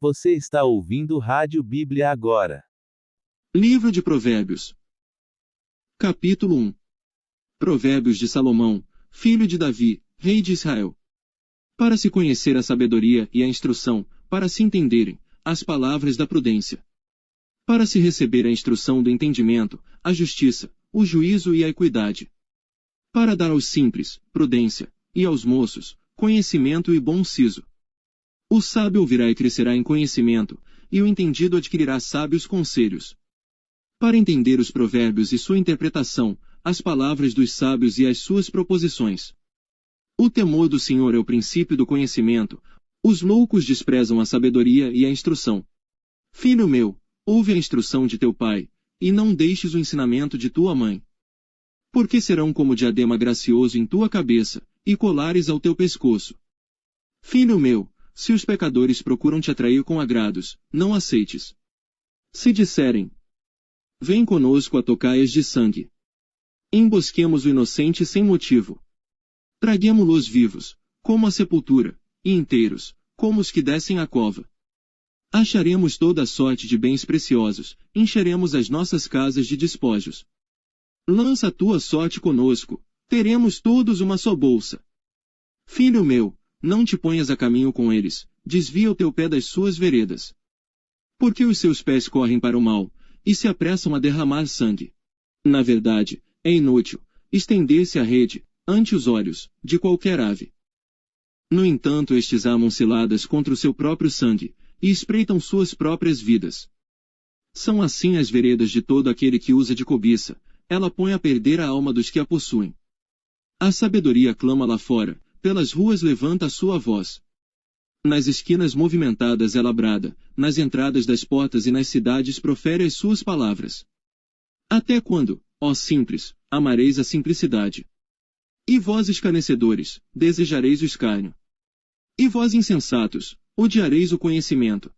Você está ouvindo Rádio Bíblia agora. Livro de Provérbios. Capítulo 1. Provérbios de Salomão, filho de Davi, rei de Israel. Para se conhecer a sabedoria e a instrução, para se entenderem as palavras da prudência. Para se receber a instrução do entendimento, a justiça, o juízo e a equidade. Para dar aos simples, prudência, e aos moços, conhecimento e bom siso. O sábio ouvirá e crescerá em conhecimento, e o entendido adquirirá sábios conselhos. Para entender os provérbios e sua interpretação, as palavras dos sábios e as suas proposições. O temor do Senhor é o princípio do conhecimento, os loucos desprezam a sabedoria e a instrução. Filho meu, ouve a instrução de teu pai, e não deixes o ensinamento de tua mãe. Porque serão como diadema gracioso em tua cabeça, e colares ao teu pescoço. Filho meu, se os pecadores procuram te atrair com agrados, não aceites. Se disserem, vem conosco a tocaias de sangue. Embosquemos o inocente sem motivo. Traguemo-los vivos, como a sepultura, e inteiros, como os que descem à cova. Acharemos toda a sorte de bens preciosos, encheremos as nossas casas de despojos. Lança a tua sorte conosco, teremos todos uma só bolsa. Filho meu, não te ponhas a caminho com eles, desvia o teu pé das suas veredas. Porque os seus pés correm para o mal, e se apressam a derramar sangue. Na verdade, é inútil estender-se a rede, ante os olhos, de qualquer ave. No entanto, estes amam ciladas contra o seu próprio sangue, e espreitam suas próprias vidas. São assim as veredas de todo aquele que usa de cobiça, ela põe a perder a alma dos que a possuem. A sabedoria clama lá fora, pelas ruas levanta a sua voz. Nas esquinas movimentadas ela brada, nas entradas das portas e nas cidades profere as suas palavras. Até quando, ó simples, amareis a simplicidade? E vós escarnecedores, desejareis o escárnio. E vós insensatos, odiareis o conhecimento.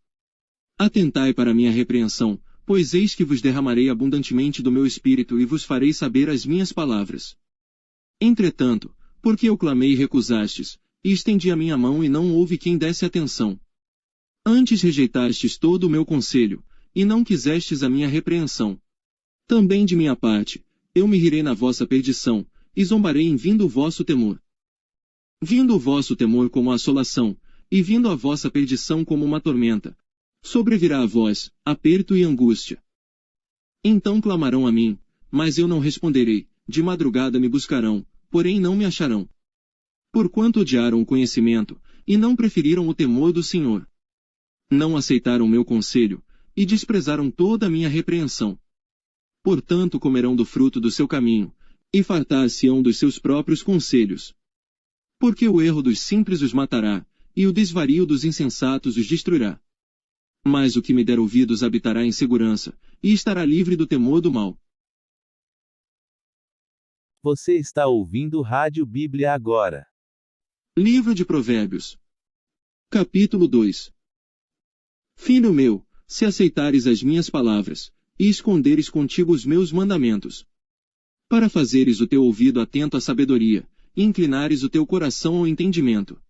Atentai para minha repreensão, pois eis que vos derramarei abundantemente do meu espírito e vos farei saber as minhas palavras. Entretanto, porque eu clamei e recusastes, e estendi a minha mão e não houve quem desse atenção. Antes rejeitastes todo o meu conselho, e não quisestes a minha repreensão. Também de minha parte, eu me rirei na vossa perdição, e zombarei em vindo o vosso temor. Vindo o vosso temor como a assolação, e vindo a vossa perdição como uma tormenta, sobrevirá a vós, aperto e angústia. Então clamarão a mim, mas eu não responderei, de madrugada me buscarão, porém não me acharão. Porquanto odiaram o conhecimento, e não preferiram o temor do Senhor. Não aceitaram meu conselho, e desprezaram toda a minha repreensão. Portanto comerão do fruto do seu caminho, e fartar-se-ão dos seus próprios conselhos. Porque o erro dos simples os matará, e o desvario dos insensatos os destruirá. Mas o que me der ouvidos habitará em segurança, e estará livre do temor do mal. Você está ouvindo Rádio Bíblia agora. Livro de Provérbios. Capítulo 2. Filho meu, se aceitares as minhas palavras, e esconderes contigo os meus mandamentos, para fazeres o teu ouvido atento à sabedoria, e inclinares o teu coração ao entendimento.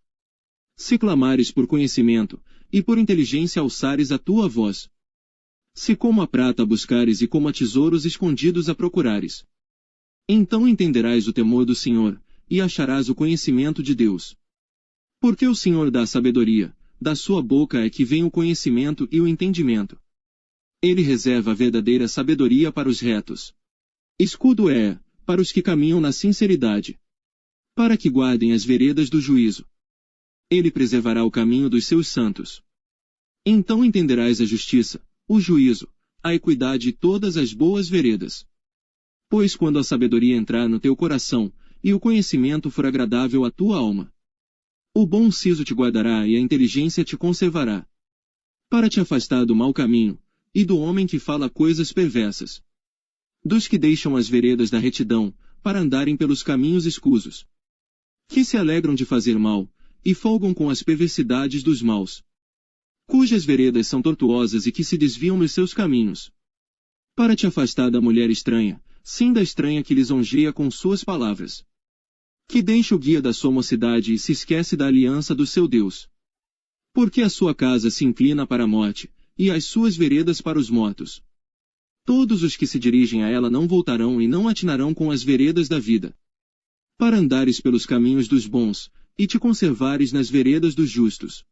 Se clamares por conhecimento, e por inteligência alçares a tua voz. Se como a prata a buscares e como a tesouros escondidos a procurares. Então entenderás o temor do Senhor, e acharás o conhecimento de Deus. Porque o Senhor dá sabedoria, da sua boca é que vem o conhecimento e o entendimento. Ele reserva a verdadeira sabedoria para os retos. Escudo é, para os que caminham na sinceridade. Para que guardem as veredas do juízo. Ele preservará o caminho dos seus santos. Então entenderás a justiça, o juízo, a equidade e todas as boas veredas. Pois quando a sabedoria entrar no teu coração, e o conhecimento for agradável à tua alma, o bom siso te guardará e a inteligência te conservará. Para te afastar do mau caminho, e do homem que fala coisas perversas. Dos que deixam as veredas da retidão, para andarem pelos caminhos escusos. Que se alegram de fazer mal, e folgam com as perversidades dos maus. Cujas veredas são tortuosas e que se desviam nos seus caminhos. Para te afastar da mulher estranha, sim da estranha que lisonjeia com suas palavras. Que deixa o guia da sua mocidade e se esquece da aliança do seu Deus. Porque a sua casa se inclina para a morte, e as suas veredas para os mortos. Todos os que se dirigem a ela não voltarão e não atinarão com as veredas da vida. Para andares pelos caminhos dos bons, e te conservares nas veredas dos justos.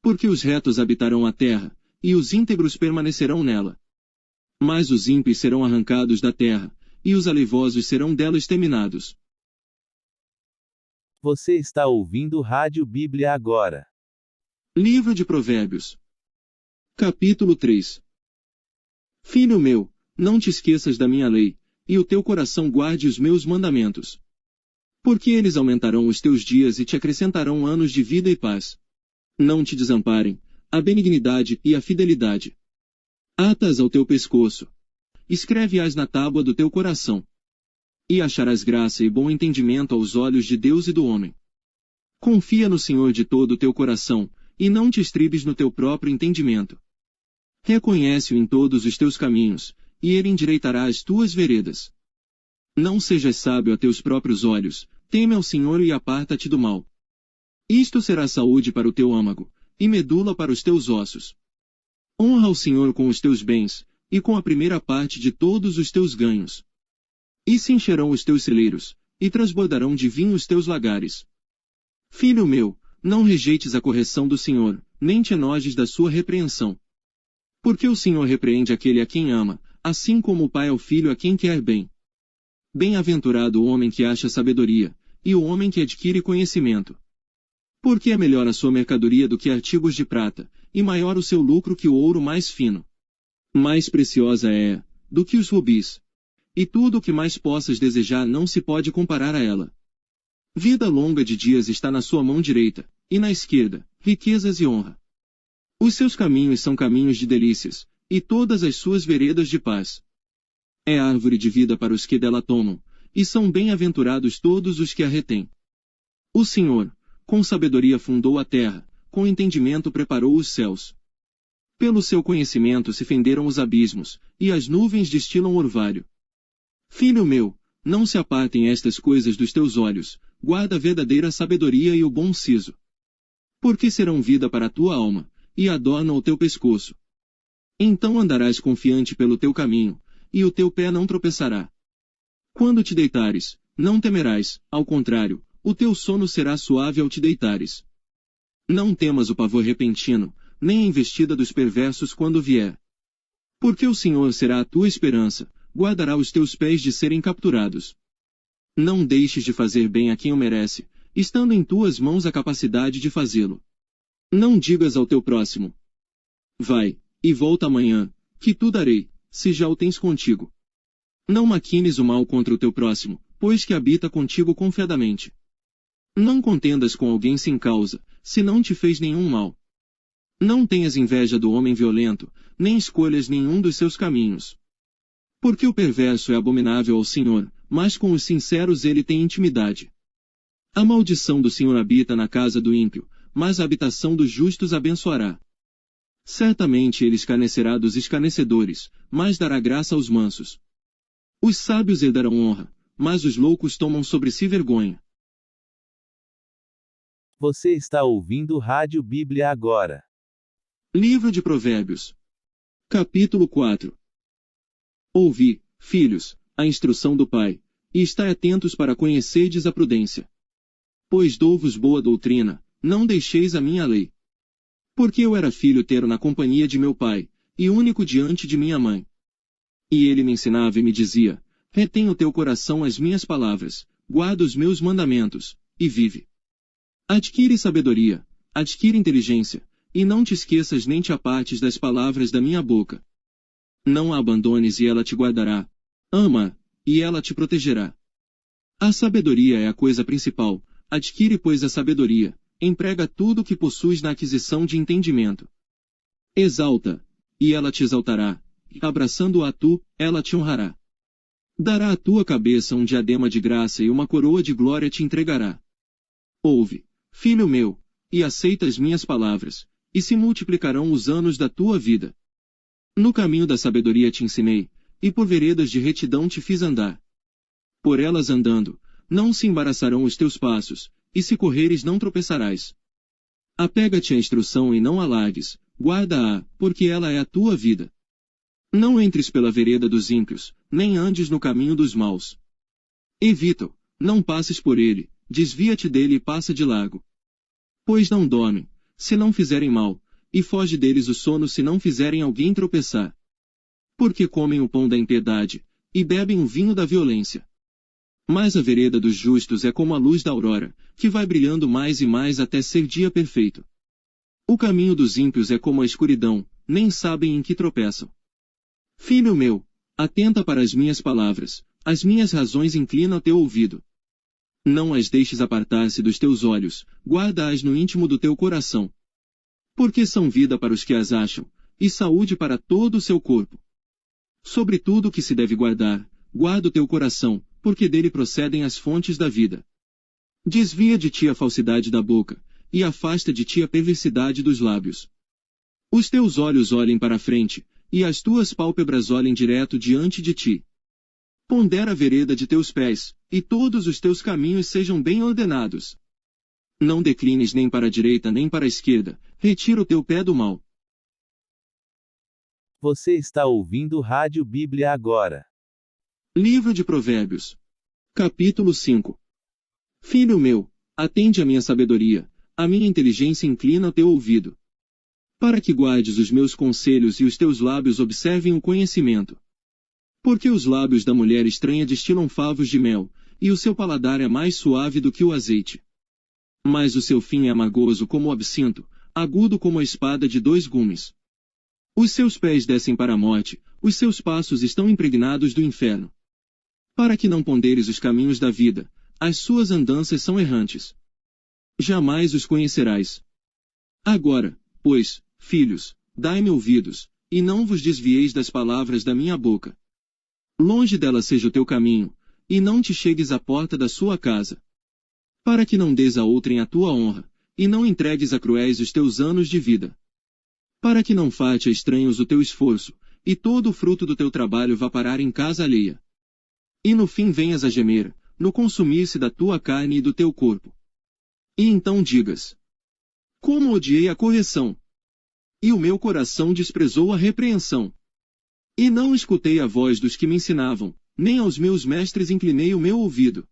Porque os retos habitarão a terra, e os íntegros permanecerão nela. Mas os ímpios serão arrancados da terra, e os aleivosos serão dela exterminados. Você está ouvindo Rádio Bíblia agora. Livro de Provérbios. Capítulo 3. Filho meu, não te esqueças da minha lei, e o teu coração guarde os meus mandamentos. Porque eles aumentarão os teus dias e te acrescentarão anos de vida e paz. Não te desamparem a benignidade e a fidelidade. Ata-as ao teu pescoço. Escreve-as na tábua do teu coração. E acharás graça e bom entendimento aos olhos de Deus e do homem. Confia no Senhor de todo o teu coração, e não te estribes no teu próprio entendimento. Reconhece-o em todos os teus caminhos, e ele endireitará as tuas veredas. Não sejas sábio a teus próprios olhos, teme ao Senhor e aparta-te do mal. Isto será saúde para o teu âmago, e medula para os teus ossos. Honra o Senhor com os teus bens, e com a primeira parte de todos os teus ganhos. E se encherão os teus celeiros, e transbordarão de vinho os teus lagares. Filho meu, não rejeites a correção do Senhor, nem te enojes da sua repreensão. Porque o Senhor repreende aquele a quem ama, assim como o pai ao filho a quem quer bem. Bem-aventurado o homem que acha sabedoria, e o homem que adquire conhecimento. Porque é melhor a sua mercadoria do que artigos de prata, e maior o seu lucro que o ouro mais fino. Mais preciosa é, do que os rubis. E tudo o que mais possas desejar não se pode comparar a ela. Vida longa de dias está na sua mão direita, e na esquerda, riquezas e honra. Os seus caminhos são caminhos de delícias, e todas as suas veredas de paz. É árvore de vida para os que dela tomam, e são bem-aventurados todos os que a retêm. O Senhor, com sabedoria fundou a terra, com entendimento preparou os céus. Pelo seu conhecimento se fenderam os abismos, e as nuvens destilam orvalho. Filho meu, não se apartem estas coisas dos teus olhos, guarda a verdadeira sabedoria e o bom siso. Porque serão vida para a tua alma, e adornam o teu pescoço. Então andarás confiante pelo teu caminho, e o teu pé não tropeçará. Quando te deitares, não temerás, ao contrário, o teu sono será suave ao te deitares. Não temas o pavor repentino, nem a investida dos perversos quando vier. Porque o Senhor será a tua esperança, guardará os teus pés de serem capturados. Não deixes de fazer bem a quem o merece, estando em tuas mãos a capacidade de fazê-lo. Não digas ao teu próximo: vai, e volta amanhã, que tu darei, se já o tens contigo. Não maquines o mal contra o teu próximo, pois que habita contigo confiadamente. Não contendas com alguém sem causa, se não te fez nenhum mal. Não tenhas inveja do homem violento, nem escolhas nenhum dos seus caminhos. Porque o perverso é abominável ao Senhor, mas com os sinceros ele tem intimidade. A maldição do Senhor habita na casa do ímpio, mas a habitação dos justos abençoará. Certamente ele escarnecerá dos escarnecedores, mas dará graça aos mansos. Os sábios herdarão honra, mas os loucos tomam sobre si vergonha. Você está ouvindo Rádio Bíblia agora. Livro de Provérbios. Capítulo 4. Ouvi, filhos, a instrução do Pai, e estai atentos para conhecerdes a prudência. Pois dou-vos boa doutrina, não deixeis a minha lei. Porque eu era filho tero na companhia de meu pai, e único diante de minha mãe. E ele me ensinava e me dizia: retém o teu coração as minhas palavras, guarda os meus mandamentos, e vive. Adquire sabedoria, adquire inteligência, e não te esqueças nem te apartes das palavras da minha boca. Não a abandones e ela te guardará. Ama, e ela te protegerá. A sabedoria é a coisa principal, adquire pois a sabedoria, emprega tudo o que possuis na aquisição de entendimento. Exalta, e ela te exaltará, e abraçando-a tu, ela te honrará. Dará à tua cabeça um diadema de graça e uma coroa de glória te entregará. Ouve, filho meu, e aceita as minhas palavras, e se multiplicarão os anos da tua vida. No caminho da sabedoria te ensinei, e por veredas de retidão te fiz andar. Por elas andando, não se embaraçarão os teus passos, e se correres não tropeçarás. Apega-te à instrução e não a largues, guarda-a, porque ela é a tua vida. Não entres pela vereda dos ímpios, nem andes no caminho dos maus. Evita-o, não passes por ele, desvia-te dele e passa de largo. Pois não dormem, se não fizerem mal, e foge deles o sono se não fizerem alguém tropeçar. Porque comem o pão da impiedade, e bebem o vinho da violência. Mas a vereda dos justos é como a luz da aurora, que vai brilhando mais e mais até ser dia perfeito. O caminho dos ímpios é como a escuridão, nem sabem em que tropeçam. Filho meu, atenta para as minhas palavras, as minhas razões inclina o teu ouvido. Não as deixes apartar-se dos teus olhos, guarda-as no íntimo do teu coração. Porque são vida para os que as acham, e saúde para todo o seu corpo. Sobre tudo que se deve guardar, guarda o teu coração, porque dele procedem as fontes da vida. Desvia de ti a falsidade da boca, e afasta de ti a perversidade dos lábios. Os teus olhos olhem para a frente, e as tuas pálpebras olhem direto diante de ti. Pondera a vereda de teus pés, e todos os teus caminhos sejam bem ordenados. Não declines nem para a direita nem para a esquerda, retira o teu pé do mal. Você está ouvindo Rádio Bíblia agora. Livro de Provérbios. Capítulo 5. Filho meu, atende à minha sabedoria, a minha inteligência inclina o teu ouvido. Para que guardes os meus conselhos e os teus lábios observem o conhecimento. Porque os lábios da mulher estranha destilam favos de mel, e o seu paladar é mais suave do que o azeite. Mas o seu fim é amargoso como o absinto, agudo como a espada de 2 gumes. Os seus pés descem para a morte, os seus passos estão impregnados do inferno. Para que não ponderes os caminhos da vida, as suas andanças são errantes. Jamais os conhecerás. Agora, pois, filhos, dai-me ouvidos, e não vos desvieis das palavras da minha boca. Longe dela seja o teu caminho, e não te chegues à porta da sua casa. Para que não des a outrem a tua honra, e não entregues a cruéis os teus anos de vida. Para que não farte a estranhos o teu esforço, e todo o fruto do teu trabalho vá parar em casa alheia. E no fim venhas a gemer, no consumir-se da tua carne e do teu corpo. E então digas: como odiei a correção! E o meu coração desprezou a repreensão. E não escutei a voz dos que me ensinavam, nem aos meus mestres inclinei o meu ouvido.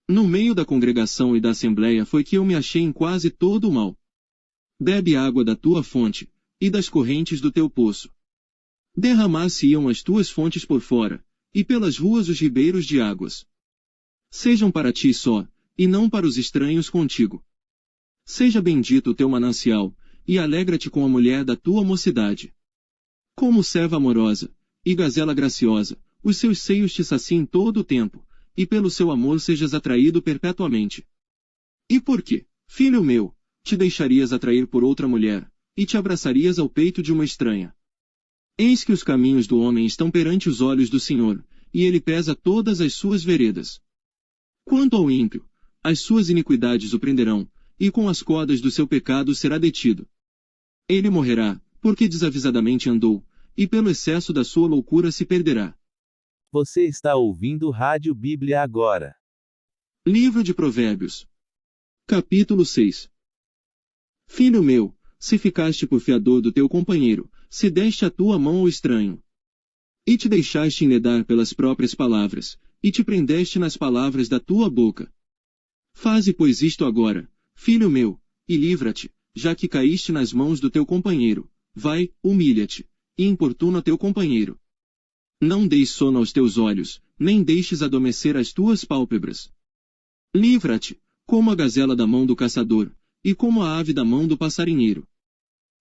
No meio da congregação e da assembleia foi que eu me achei em quase todo o mal. Bebe água da tua fonte, e das correntes do teu poço. Derramar-se-iam as tuas fontes por fora, e pelas ruas os ribeiros de águas. Sejam para ti só, e não para os estranhos contigo. Seja bendito o teu manancial, e alegra-te com a mulher da tua mocidade. Como serva amorosa, e gazela graciosa, os seus seios te saciem todo o tempo, e pelo seu amor sejas atraído perpetuamente. E por que, filho meu, te deixarias atrair por outra mulher, e te abraçarias ao peito de uma estranha? Eis que os caminhos do homem estão perante os olhos do Senhor, e ele pesa todas as suas veredas. Quanto ao ímpio, as suas iniquidades o prenderão, e com as cordas do seu pecado será detido. Ele morrerá, porque desavisadamente andou, e pelo excesso da sua loucura se perderá. Você está ouvindo Rádio Bíblia agora. Livro de Provérbios. Capítulo 6. Filho meu, se ficaste por fiador do teu companheiro, se deste a tua mão ao estranho, e te deixaste enredar pelas próprias palavras, e te prendeste nas palavras da tua boca. Faze pois isto agora, filho meu, e livra-te, já que caíste nas mãos do teu companheiro. Vai, humilha-te, e importuna teu companheiro. Não deis sono aos teus olhos, nem deixes adormecer as tuas pálpebras. Livra-te, como a gazela da mão do caçador, e como a ave da mão do passarinheiro.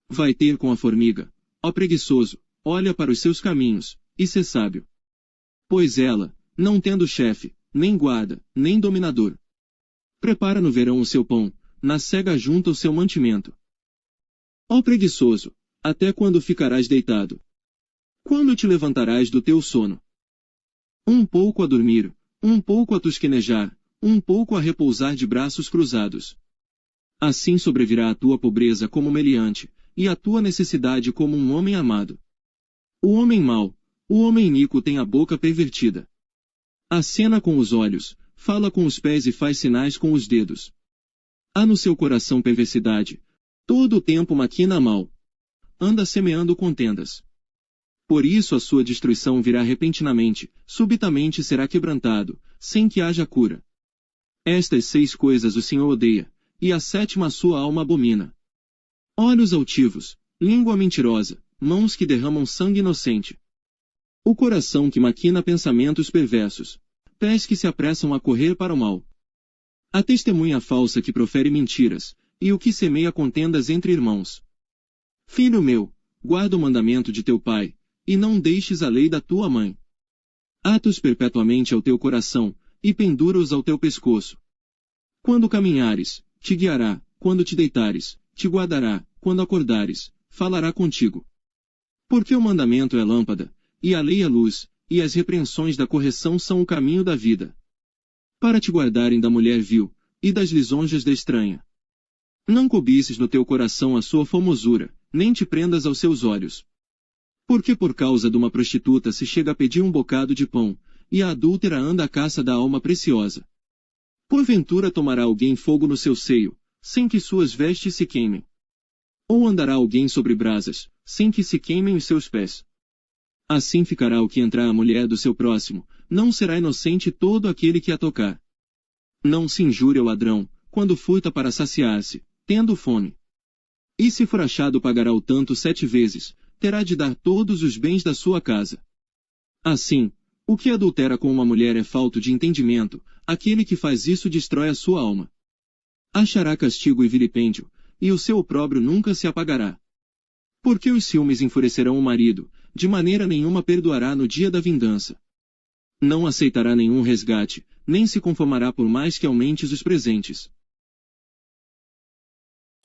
Vai ter com a formiga, ó preguiçoso, olha para os seus caminhos, e sê sábio. Pois ela, não tendo chefe, nem guarda, nem dominador, prepara no verão o seu pão, na cega junta o seu mantimento. Ó preguiçoso, até quando ficarás deitado? Quando te levantarás do teu sono? Um pouco a dormir, um pouco a tosquenejar, um pouco a repousar de braços cruzados. Assim sobrevirá a tua pobreza como meliante, e a tua necessidade como um homem amado. O homem mau, o homem iníquo tem a boca pervertida. Acena com os olhos, fala com os pés e faz sinais com os dedos. Há no seu coração perversidade, Todo o tempo maquina mal. Anda semeando contendas. Por isso a sua destruição virá repentinamente, subitamente será quebrantado, sem que haja cura. Estas 6 coisas o Senhor odeia, e a 7ª a sua alma abomina. Olhos altivos, língua mentirosa, mãos que derramam sangue inocente. O coração que maquina pensamentos perversos, pés que se apressam a correr para o mal. A testemunha falsa que profere mentiras, e o que semeia contendas entre irmãos. Filho meu, guarda o mandamento de teu pai, e não deixes a lei da tua mãe. Ata-os perpetuamente ao teu coração, e pendura-os ao teu pescoço. Quando caminhares, te guiará, quando te deitares, te guardará, quando acordares, falará contigo. Porque o mandamento é lâmpada, e a lei é luz, e as repreensões da correção são o caminho da vida. Para te guardarem da mulher vil, e das lisonjas da estranha. Não cobices no teu coração a sua formosura, nem te prendas aos seus olhos. Porque por causa de uma prostituta se chega a pedir um bocado de pão, e a adúltera anda à caça da alma preciosa. Porventura tomará alguém fogo no seu seio, sem que suas vestes se queimem. Ou andará alguém sobre brasas, sem que se queimem os seus pés. Assim ficará o que entrar a mulher do seu próximo, não será inocente todo aquele que a tocar. Não se injure ao ladrão, quando furta para saciar-se, tendo fome. E se for achado pagará o tanto 7 vezes, terá de dar todos os bens da sua casa. Assim, o que adultera com uma mulher é falto de entendimento, aquele que faz isso destrói a sua alma. Achará castigo e vilipêndio, e o seu opróbrio nunca se apagará. Porque os ciúmes enfurecerão o marido, de maneira nenhuma perdoará no dia da vingança. Não aceitará nenhum resgate, nem se conformará por mais que aumentes os presentes.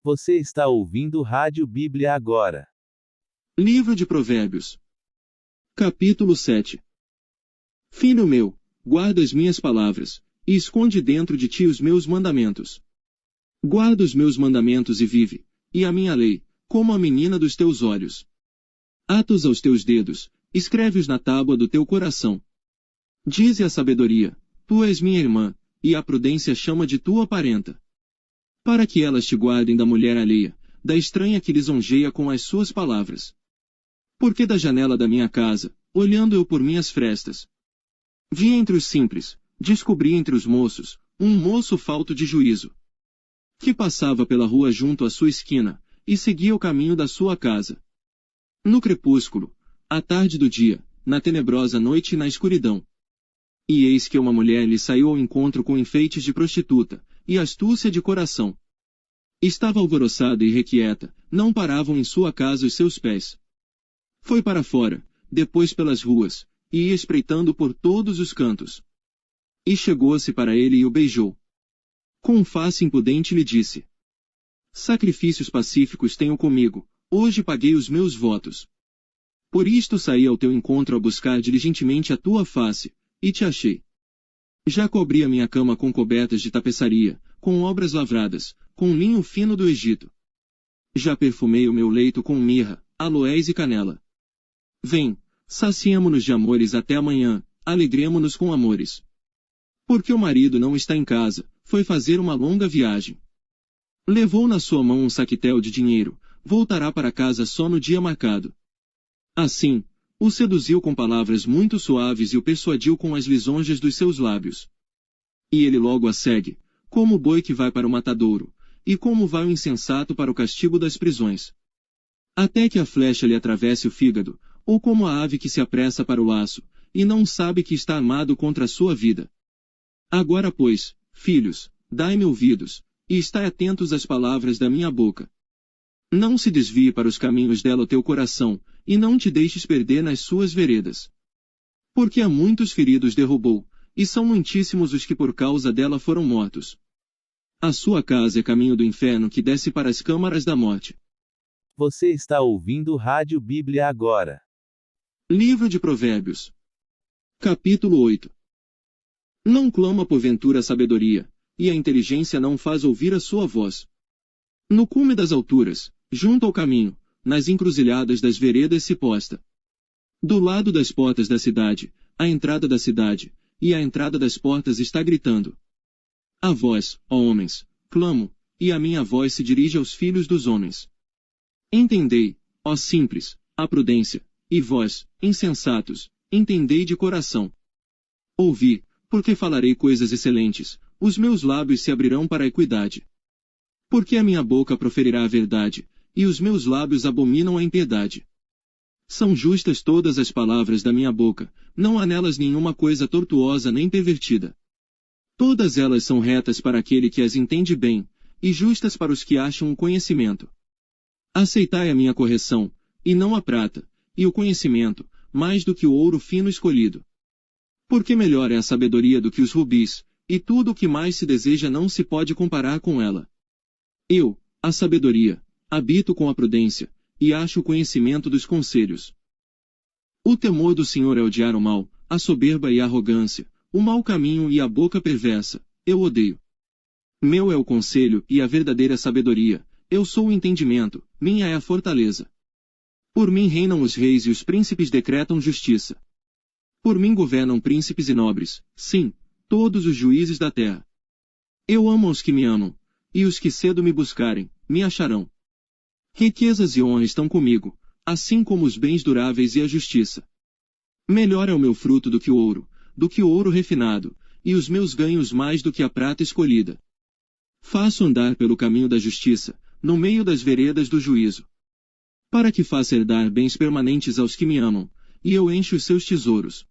Você está ouvindo Rádio Bíblia agora. Livro de Provérbios. Capítulo 7. Filho meu, guarda as minhas palavras, e esconde dentro de ti os meus mandamentos. Guarda os meus mandamentos e vive, e a minha lei, como a menina dos teus olhos. Ata-os aos teus dedos, escreve-os na tábua do teu coração. Dize a sabedoria, tu és minha irmã, e a prudência chama de tua parenta. Para que elas te guardem da mulher alheia, da estranha que lisonjeia com as suas palavras. Porque da janela da minha casa, olhando eu por minhas frestas, vi entre os simples, descobri entre os moços, um moço falto de juízo, que passava pela rua junto à sua esquina, e seguia o caminho da sua casa. No crepúsculo, à tarde do dia, na tenebrosa noite e na escuridão. E eis que uma mulher lhe saiu ao encontro com enfeites de prostituta, e astúcia de coração. Estava alvoroçada e requieta, não paravam em sua casa os seus pés. Foi para fora, depois pelas ruas, e ia espreitando por todos os cantos. E chegou-se para ele e o beijou. Com face impudente lhe disse: Sacrifícios pacíficos tenho comigo, hoje paguei os meus votos. Por isto saí ao teu encontro a buscar diligentemente a tua face, e te achei. Já cobri a minha cama com cobertas de tapeçaria, com obras lavradas, com linho fino do Egito. Já perfumei o meu leito com mirra, aloés e canela. Vem, saciemo-nos de amores até amanhã, alegremo-nos com amores. Porque o marido não está em casa, foi fazer uma longa viagem. Levou na sua mão um saquetel de dinheiro, voltará para casa só no dia marcado. Assim, o seduziu com palavras muito suaves e o persuadiu com as lisonjas dos seus lábios. E ele logo a segue, como o boi que vai para o matadouro, e como vai o insensato para o castigo das prisões. Até que a flecha lhe atravesse o fígado, ou como a ave que se apressa para o laço, e não sabe que está armado contra a sua vida. Agora, pois, filhos, dai-me ouvidos, e estai atentos às palavras da minha boca. Não se desvie para os caminhos dela o teu coração, e não te deixes perder nas suas veredas. Porque a muitos feridos derrubou, e são muitíssimos os que por causa dela foram mortos. A sua casa é caminho do inferno que desce para as câmaras da morte. Você está ouvindo Rádio Bíblia agora. Livro de Provérbios. Capítulo 8. Não clama porventura a sabedoria, e a inteligência não faz ouvir a sua voz. No cume das alturas, junto ao caminho, nas encruzilhadas das veredas se posta. Do lado das portas da cidade, a entrada da cidade, e a entrada das portas está gritando. A vós, ó homens, clamo, e a minha voz se dirige aos filhos dos homens. Entendei, ó simples, a prudência, e vós, insensatos, entendei de coração. Ouvi, porque falarei coisas excelentes, os meus lábios se abrirão para a equidade. Porque a minha boca proferirá a verdade, e os meus lábios abominam a impiedade. São justas todas as palavras da minha boca, não há nelas nenhuma coisa tortuosa nem pervertida. Todas elas são retas para aquele que as entende bem, e justas para os que acham o conhecimento. Aceitai a minha correção, e não a prata, e o conhecimento, mais do que o ouro fino escolhido. Porque melhor é a sabedoria do que os rubis, e tudo o que mais se deseja não se pode comparar com ela. Eu, a sabedoria, habito com a prudência, e acho o conhecimento dos conselhos. O temor do Senhor é odiar o mal, a soberba e a arrogância, o mau caminho e a boca perversa, eu odeio. Meu é o conselho e a verdadeira sabedoria, eu sou o entendimento, minha é a fortaleza. Por mim reinam os reis e os príncipes decretam justiça. Por mim governam príncipes e nobres, sim, todos os juízes da terra. Eu amo os que me amam, e os que cedo me buscarem, me acharão. Riquezas e honra estão comigo, assim como os bens duráveis e a justiça. Melhor é o meu fruto do que o ouro refinado, e os meus ganhos mais do que a prata escolhida. Faço andar pelo caminho da justiça, no meio das veredas do juízo. Para que faça herdar bens permanentes aos que me amam, e eu encho os seus tesouros.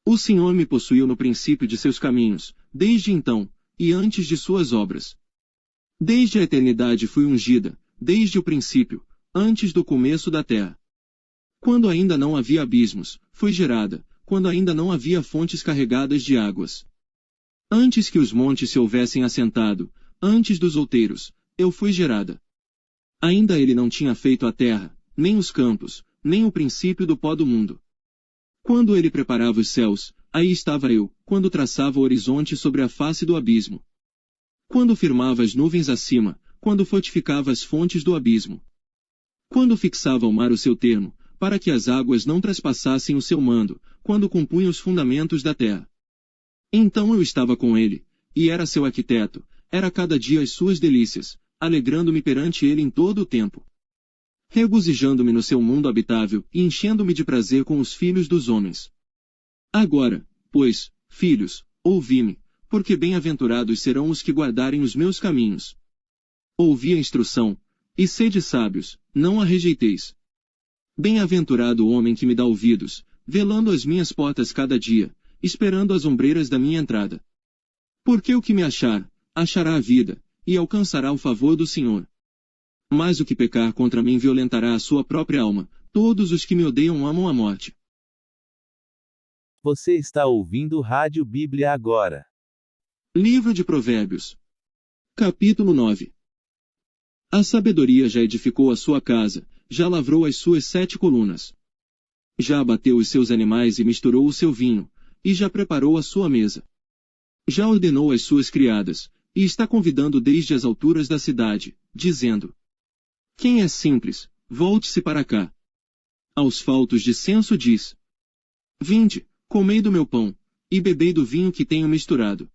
O Senhor me possuiu no princípio de seus caminhos, desde então, e antes de suas obras. Desde a eternidade fui ungida, desde o princípio, antes do começo da terra. Quando ainda não havia abismos, fui gerada, quando ainda não havia fontes carregadas de águas. Antes que os montes se houvessem assentado, antes dos outeiros, eu fui gerada. Ainda ele não tinha feito a terra, nem os campos, nem o princípio do pó do mundo. Quando ele preparava os céus, aí estava eu, quando traçava o horizonte sobre a face do abismo. Quando firmava as nuvens acima, quando fortificava as fontes do abismo. Quando fixava ao mar o seu termo, para que as águas não traspassassem o seu mando, quando compunha os fundamentos da terra. Então eu estava com ele, e era seu arquiteto, era cada dia as suas delícias, alegrando-me perante ele em todo o tempo. Regozijando-me no seu mundo habitável e enchendo-me de prazer com os filhos dos homens. Agora, pois, filhos, ouvi-me, porque bem-aventurados serão os que guardarem os meus caminhos. Ouvi a instrução, e sede sábios, não a rejeiteis. Bem-aventurado o homem que me dá ouvidos, velando as minhas portas cada dia, esperando as ombreiras da minha entrada. Porque o que me achar, achará a vida, e alcançará o favor do Senhor. Mas o que pecar contra mim violentará a sua própria alma, todos os que me odeiam amam a morte. Você está ouvindo Rádio Bíblia agora. Livro de Provérbios. Capítulo 9. A sabedoria já edificou a sua casa, já lavrou as suas 7 colunas. Já abateu os seus animais e misturou o seu vinho, e já preparou a sua mesa. Já ordenou as suas criadas, e está convidando desde as alturas da cidade, dizendo: quem é simples, volte-se para cá. Aos faltos de senso diz: vinde, comei do meu pão, e bebei do vinho que tenho misturado.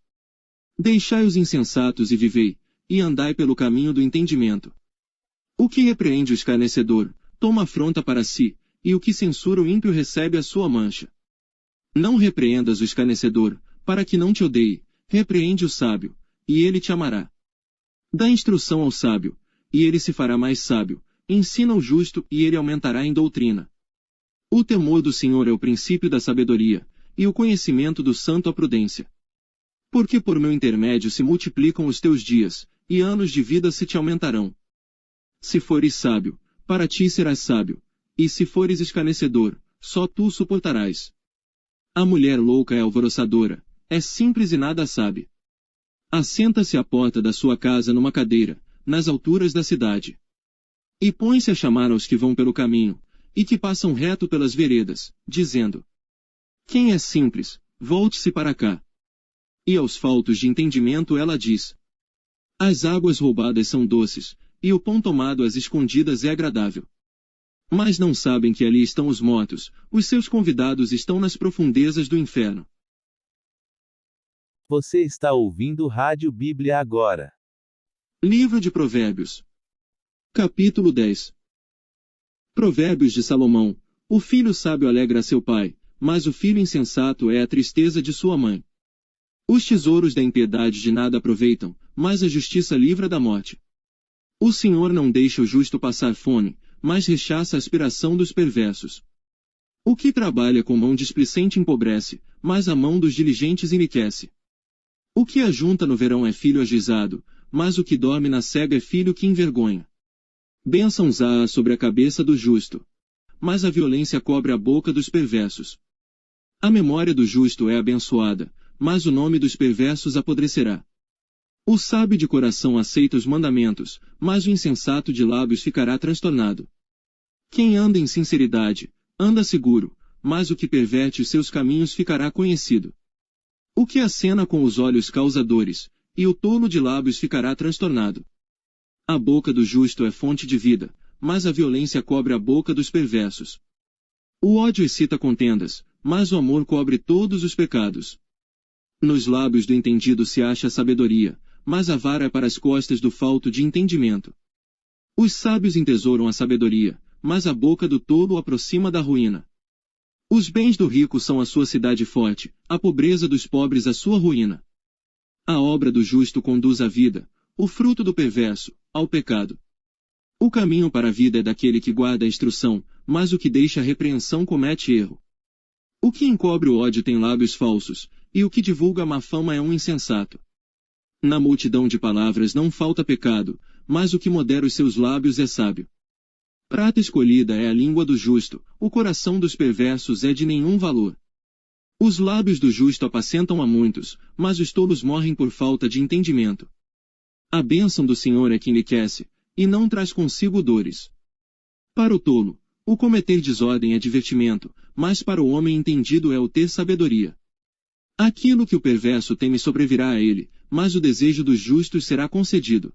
Deixai os insensatos e vivei, e andai pelo caminho do entendimento. O que repreende o escarnecedor, toma afronta para si, e o que censura o ímpio recebe a sua mancha. Não repreendas o escarnecedor, para que não te odeie, repreende o sábio, e ele te amará. Dá instrução ao sábio, e ele se fará mais sábio, ensina o justo e ele aumentará em doutrina. O temor do Senhor é o princípio da sabedoria, e o conhecimento do santo a prudência. Porque por meu intermédio se multiplicam os teus dias, e anos de vida se te aumentarão. Se fores sábio, para ti serás sábio, e se fores escarnecedor, só tu suportarás. A mulher louca é alvoroçadora, é simples e nada sabe. Assenta-se à porta da sua casa numa cadeira, nas alturas da cidade. E põe-se a chamar aos que vão pelo caminho, e que passam reto pelas veredas, dizendo: quem é simples, volte-se para cá. E aos faltos de entendimento ela diz: as águas roubadas são doces, e o pão tomado às escondidas é agradável. Mas não sabem que ali estão os mortos, os seus convidados estão nas profundezas do inferno. Você está ouvindo Rádio Bíblia agora. Livro de Provérbios. Capítulo 10. Provérbios de Salomão. O filho sábio alegra a seu pai, mas o filho insensato é a tristeza de sua mãe. Os tesouros da impiedade de nada aproveitam, mas a justiça livra da morte. O Senhor não deixa o justo passar fome, mas rechaça a aspiração dos perversos. O que trabalha com mão displicente empobrece, mas a mão dos diligentes enriquece. O que ajunta no verão é filho ajuizado, mas o que dorme na cega é filho que envergonha. Bênçãos há sobre a cabeça do justo, mas a violência cobre a boca dos perversos. A memória do justo é abençoada, mas o nome dos perversos apodrecerá. O sábio de coração aceita os mandamentos, mas o insensato de lábios ficará transtornado. Quem anda em sinceridade, anda seguro, mas o que perverte os seus caminhos ficará conhecido. O que acena com os olhos causa dores, e o tolo de lábios ficará transtornado. A boca do justo é fonte de vida, mas a violência cobre a boca dos perversos. O ódio excita contendas, mas o amor cobre todos os pecados. Nos lábios do entendido se acha a sabedoria, mas a vara é para as costas do falto de entendimento. Os sábios entesouram a sabedoria, mas a boca do tolo o aproxima da ruína. Os bens do rico são a sua cidade forte, a pobreza dos pobres a sua ruína. A obra do justo conduz à vida, o fruto do perverso, ao pecado. O caminho para a vida é daquele que guarda a instrução, mas o que deixa a repreensão comete erro. O que encobre o ódio tem lábios falsos, e o que divulga a má fama é um insensato. Na multidão de palavras não falta pecado, mas o que modera os seus lábios é sábio. Prata escolhida é a língua do justo, o coração dos perversos é de nenhum valor. Os lábios do justo apacentam a muitos, mas os tolos morrem por falta de entendimento. A bênção do Senhor é que enriquece, e não traz consigo dores. Para o tolo, o cometer desordem é divertimento, mas para o homem entendido é o ter sabedoria. Aquilo que o perverso teme sobrevirá a ele, mas o desejo dos justos será concedido.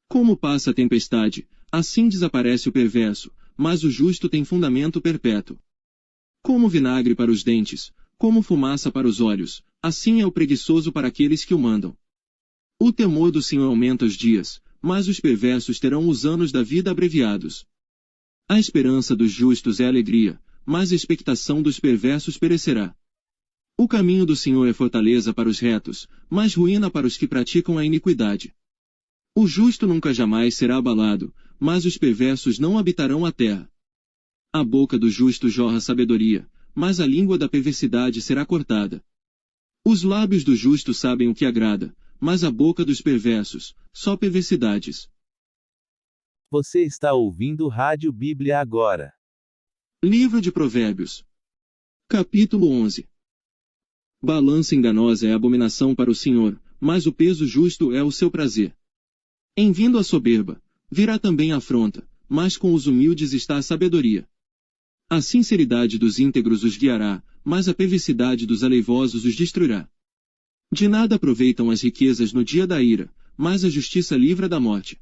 Como passa a tempestade, assim desaparece o perverso, mas o justo tem fundamento perpétuo. Como vinagre para os dentes, como fumaça para os olhos, assim é o preguiçoso para aqueles que o mandam. O temor do Senhor aumenta os dias, mas os perversos terão os anos da vida abreviados. A esperança dos justos é alegria, mas a expectação dos perversos perecerá. O caminho do Senhor é fortaleza para os retos, mas ruína para os que praticam a iniquidade. O justo nunca jamais será abalado, mas os perversos não habitarão a terra. A boca do justo jorra sabedoria, mas a língua da perversidade será cortada. Os lábios do justo sabem o que agrada, mas a boca dos perversos, só perversidades. Você está ouvindo Rádio Bíblia agora. Livro de Provérbios. Capítulo 11. Balança enganosa é abominação para o Senhor, mas o peso justo é o seu prazer. Em vindo a soberba, virá também a afronta, mas com os humildes está a sabedoria. A sinceridade dos íntegros os guiará, mas a perversidade dos aleivosos os destruirá. De nada aproveitam as riquezas no dia da ira, mas a justiça livra da morte.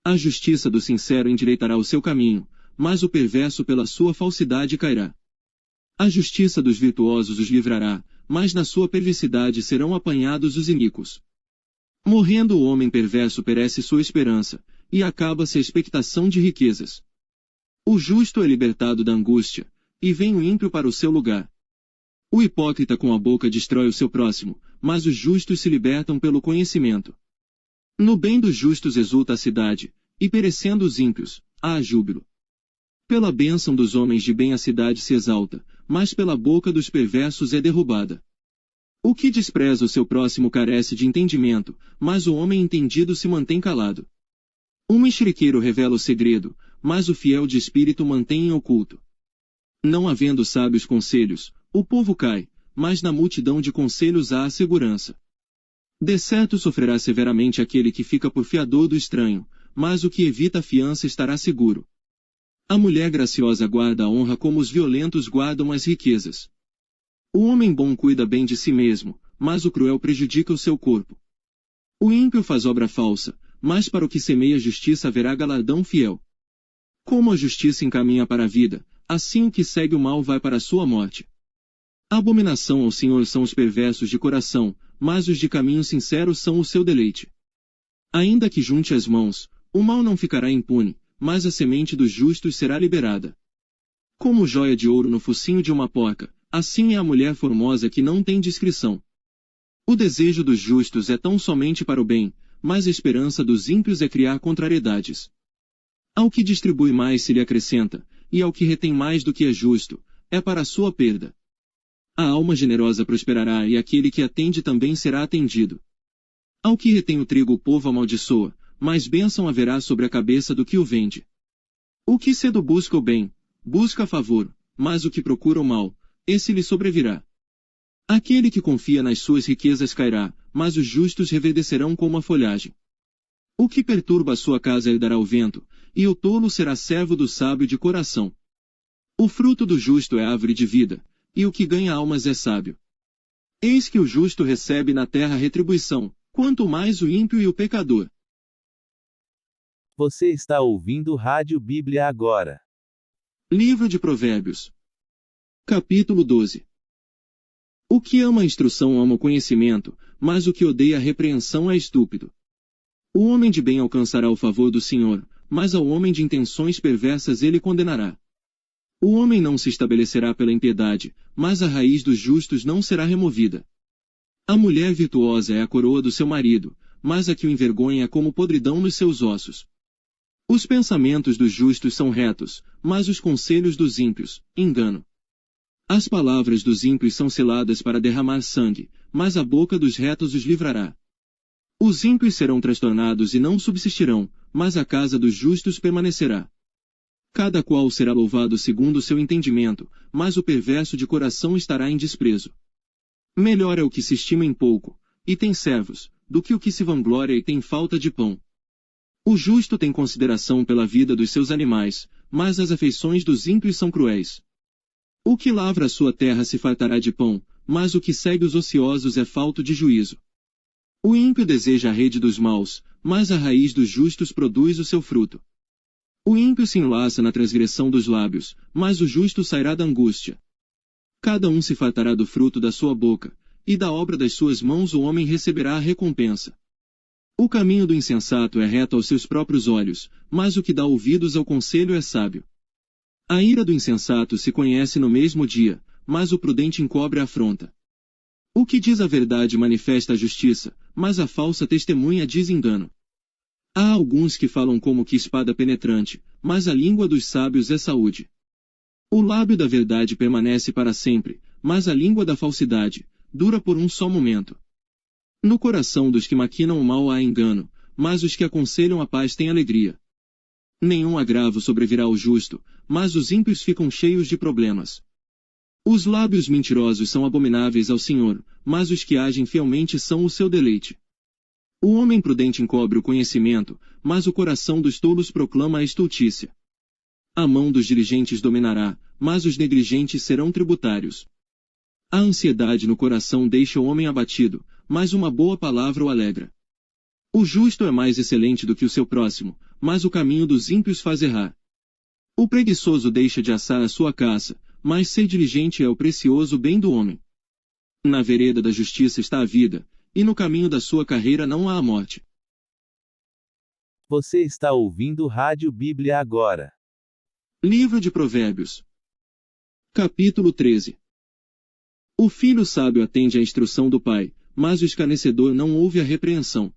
A justiça do sincero endireitará o seu caminho, mas o perverso pela sua falsidade cairá. A justiça dos virtuosos os livrará, mas na sua perversidade serão apanhados os iníquos. Morrendo o homem perverso perece sua esperança, e acaba-se a expectação de riquezas. O justo é libertado da angústia, e vem o ímpio para o seu lugar. O hipócrita com a boca destrói o seu próximo, mas os justos se libertam pelo conhecimento. No bem dos justos exulta a cidade, e perecendo os ímpios, há júbilo. Pela bênção dos homens de bem a cidade se exalta, mas pela boca dos perversos é derrubada. O que despreza o seu próximo carece de entendimento, mas o homem entendido se mantém calado. Um mexeriqueiro revela o segredo, mas o fiel de espírito mantém em oculto. Não havendo sábios conselhos, o povo cai, mas na multidão de conselhos há a segurança. De certo sofrerá severamente aquele que fica por fiador do estranho, mas o que evita a fiança estará seguro. A mulher graciosa guarda a honra como os violentos guardam as riquezas. O homem bom cuida bem de si mesmo, mas o cruel prejudica o seu corpo. O ímpio faz obra falsa, mas para o que semeia justiça haverá galardão fiel. Como a justiça encaminha para a vida, assim o que segue o mal vai para a sua morte. A abominação ao Senhor são os perversos de coração, mas os de caminho sincero são o seu deleite. Ainda que junte as mãos, o mal não ficará impune, mas a semente dos justos será liberada. Como joia de ouro no focinho de uma porca, assim é a mulher formosa que não tem discrição. O desejo dos justos é tão somente para o bem, mas a esperança dos ímpios é criar contrariedades. Ao que distribui mais se lhe acrescenta, e ao que retém mais do que é justo, é para a sua perda. A alma generosa prosperará e aquele que atende também será atendido. Ao que retém o trigo o povo amaldiçoa, mais bênção haverá sobre a cabeça do que o vende. O que cedo busca o bem, busca a favor, mas o que procura o mal, esse lhe sobrevirá. Aquele que confia nas suas riquezas cairá, mas os justos reverdecerão como a folhagem. O que perturba a sua casa herdará o vento, e o tolo será servo do sábio de coração. O fruto do justo é árvore de vida, e o que ganha almas é sábio. Eis que o justo recebe na terra retribuição, quanto mais o ímpio e o pecador. Você está ouvindo Rádio Bíblia agora. Livro de Provérbios. Capítulo 12. O que ama a instrução ama o conhecimento, mas o que odeia a repreensão é estúpido. O homem de bem alcançará o favor do Senhor, mas ao homem de intenções perversas ele condenará. O homem não se estabelecerá pela impiedade, mas a raiz dos justos não será removida. A mulher virtuosa é a coroa do seu marido, mas a que o envergonha é como podridão nos seus ossos. Os pensamentos dos justos são retos, mas os conselhos dos ímpios, engano. As palavras dos ímpios são seladas para derramar sangue, mas a boca dos retos os livrará. Os ímpios serão transtornados e não subsistirão, mas a casa dos justos permanecerá. Cada qual será louvado segundo o seu entendimento, mas o perverso de coração estará em desprezo. Melhor é o que se estima em pouco, e tem servos, do que o que se vangloria e tem falta de pão. O justo tem consideração pela vida dos seus animais, mas as afeições dos ímpios são cruéis. O que lavra a sua terra se fartará de pão, mas o que segue os ociosos é falto de juízo. O ímpio deseja a rede dos maus, mas a raiz dos justos produz o seu fruto. O ímpio se enlaça na transgressão dos lábios, mas o justo sairá da angústia. Cada um se fartará do fruto da sua boca, e da obra das suas mãos o homem receberá a recompensa. O caminho do insensato é reto aos seus próprios olhos, mas o que dá ouvidos ao conselho é sábio. A ira do insensato se conhece no mesmo dia, mas o prudente encobre a afronta. O que diz a verdade manifesta a justiça, mas a falsa testemunha diz engano. Há alguns que falam como que espada penetrante, mas a língua dos sábios é saúde. O lábio da verdade permanece para sempre, mas a língua da falsidade dura por um só momento. No coração dos que maquinam o mal há engano, mas os que aconselham a paz têm alegria. Nenhum agravo sobrevirá ao justo, mas os ímpios ficam cheios de problemas. Os lábios mentirosos são abomináveis ao Senhor, mas os que agem fielmente são o seu deleite. O homem prudente encobre o conhecimento, mas o coração dos tolos proclama a estultícia. A mão dos diligentes dominará, mas os negligentes serão tributários. A ansiedade no coração deixa o homem abatido, mas uma boa palavra o alegra. O justo é mais excelente do que o seu próximo, mas o caminho dos ímpios faz errar. O preguiçoso deixa de assar a sua caça, mas ser diligente é o precioso bem do homem. Na vereda da justiça está a vida, e no caminho da sua carreira não há a morte. Você está ouvindo Rádio Bíblia agora. Livro de Provérbios. Capítulo 13. O filho sábio atende à instrução do pai, mas o escarnecedor não ouve a repreensão.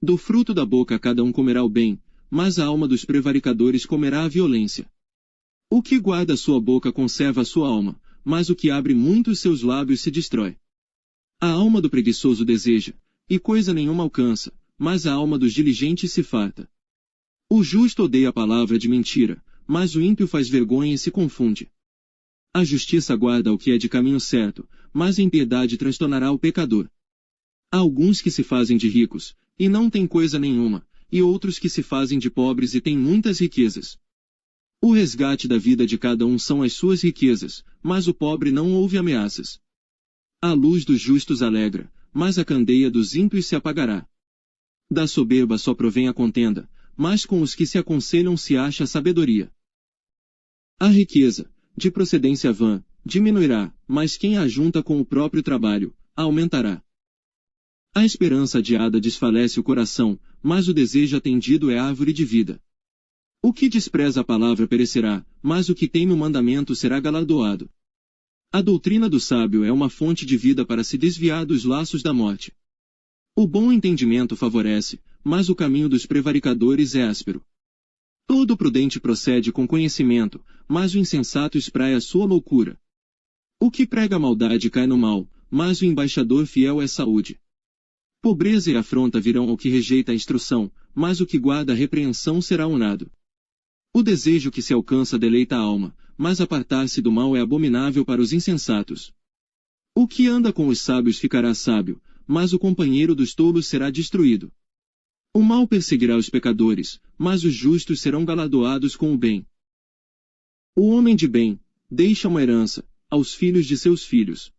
Do fruto da boca cada um comerá o bem, mas a alma dos prevaricadores comerá a violência. O que guarda a sua boca conserva a sua alma, mas o que abre muito os seus lábios se destrói. A alma do preguiçoso deseja, e coisa nenhuma alcança, mas a alma dos diligentes se farta. O justo odeia a palavra de mentira, mas o ímpio faz vergonha e se confunde. A justiça guarda o que é de caminho certo, mas a impiedade transtornará o pecador. Há alguns que se fazem de ricos, e não têm coisa nenhuma, e outros que se fazem de pobres e têm muitas riquezas. O resgate da vida de cada um são as suas riquezas, mas o pobre não ouve ameaças. A luz dos justos alegra, mas a candeia dos ímpios se apagará. Da soberba só provém a contenda, mas com os que se aconselham se acha a sabedoria. A riqueza, de procedência vã, diminuirá, mas quem a ajunta com o próprio trabalho, a aumentará. A esperança adiada desfalece o coração, mas o desejo atendido é árvore de vida. O que despreza a palavra perecerá, mas o que teme o mandamento será galardoado. A doutrina do sábio é uma fonte de vida para se desviar dos laços da morte. O bom entendimento favorece, mas o caminho dos prevaricadores é áspero. Todo prudente procede com conhecimento, mas o insensato espraia sua loucura. O que prega a maldade cai no mal, mas o embaixador fiel é saúde. Pobreza e afronta virão ao que rejeita a instrução, mas o que guarda a repreensão será honrado. O desejo que se alcança deleita a alma, mas apartar-se do mal é abominável para os insensatos. O que anda com os sábios ficará sábio, mas o companheiro dos tolos será destruído. O mal perseguirá os pecadores, mas os justos serão galardoados com o bem. O homem de bem deixa uma herança aos filhos de seus filhos.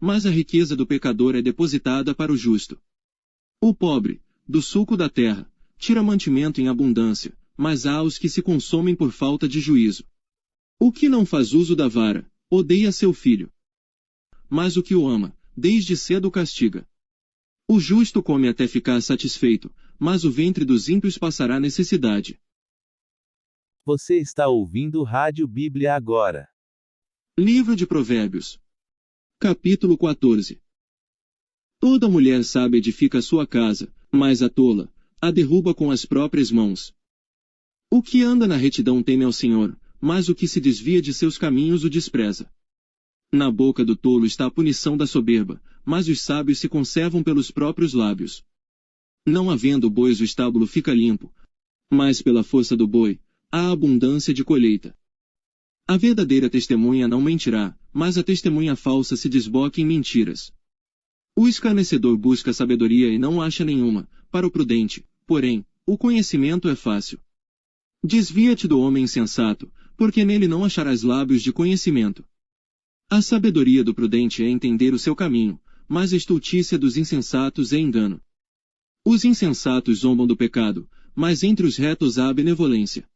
Mas a riqueza do pecador é depositada para o justo. O pobre, do suco da terra, tira mantimento em abundância, mas há os que se consomem por falta de juízo. O que não faz uso da vara, odeia seu filho. Mas o que o ama, desde cedo o castiga. O justo come até ficar satisfeito, mas o ventre dos ímpios passará necessidade. Você está ouvindo Rádio Bíblia agora. Livro de Provérbios. Capítulo 14. Toda mulher sábia edifica sua casa, mas a tola a derruba com as próprias mãos. O que anda na retidão teme ao Senhor, mas o que se desvia de seus caminhos o despreza. Na boca do tolo está a punição da soberba, mas os sábios se conservam pelos próprios lábios. Não havendo bois o estábulo fica limpo, mas pela força do boi, há abundância de colheita. A verdadeira testemunha não mentirá, mas a testemunha falsa se desboca em mentiras. O escarnecedor busca sabedoria e não acha nenhuma, para o prudente, porém, o conhecimento é fácil. Desvia-te do homem insensato, porque nele não acharás lábios de conhecimento. A sabedoria do prudente é entender o seu caminho, mas a estultícia dos insensatos é engano. Os insensatos zombam do pecado, mas entre os retos há benevolência.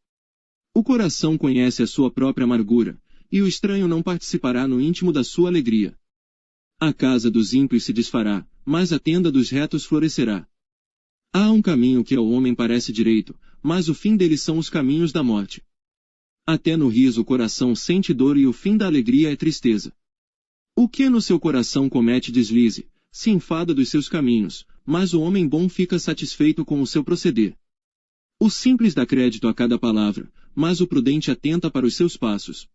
O coração conhece a sua própria amargura, e o estranho não participará no íntimo da sua alegria. A casa dos ímpios se desfará, mas a tenda dos retos florescerá. Há um caminho que ao homem parece direito, mas o fim dele são os caminhos da morte. Até no riso o coração sente dor e o fim da alegria é tristeza. O que no seu coração comete deslize, se enfada dos seus caminhos, mas o homem bom fica satisfeito com o seu proceder. O simples dá crédito a cada palavra, mas o prudente atenta para os seus passos.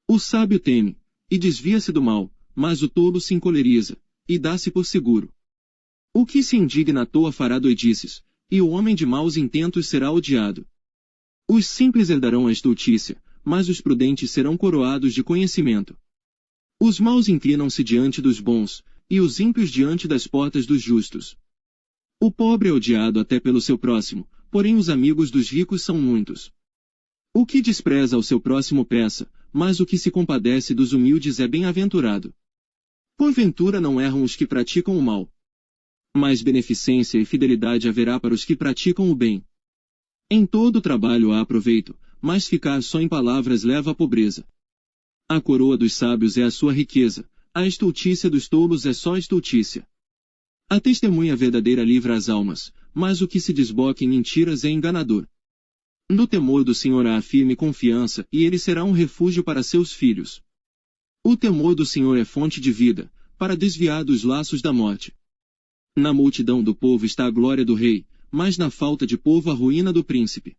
O sábio teme, e desvia-se do mal, mas o tolo se encoleriza, e dá-se por seguro. O que se indigna à toa fará doidices, e o homem de maus intentos será odiado. Os simples herdarão a estultícia, mas os prudentes serão coroados de conhecimento. Os maus inclinam-se diante dos bons, e os ímpios diante das portas dos justos. O pobre é odiado até pelo seu próximo, porém os amigos dos ricos são muitos. O que despreza ao seu próximo peça, mas o que se compadece dos humildes é bem-aventurado. Porventura não erram os que praticam o mal. Mas beneficência e fidelidade haverá para os que praticam o bem. Em todo trabalho há proveito, mas ficar só em palavras leva à pobreza. A coroa dos sábios é a sua riqueza, a estultícia dos tolos é só estultícia. A testemunha verdadeira livra as almas, mas o que se desboca em mentiras é enganador. No temor do Senhor há firme confiança, e ele será um refúgio para seus filhos. O temor do Senhor é fonte de vida, para desviar dos laços da morte. Na multidão do povo está a glória do rei, mas na falta de povo a ruína do príncipe.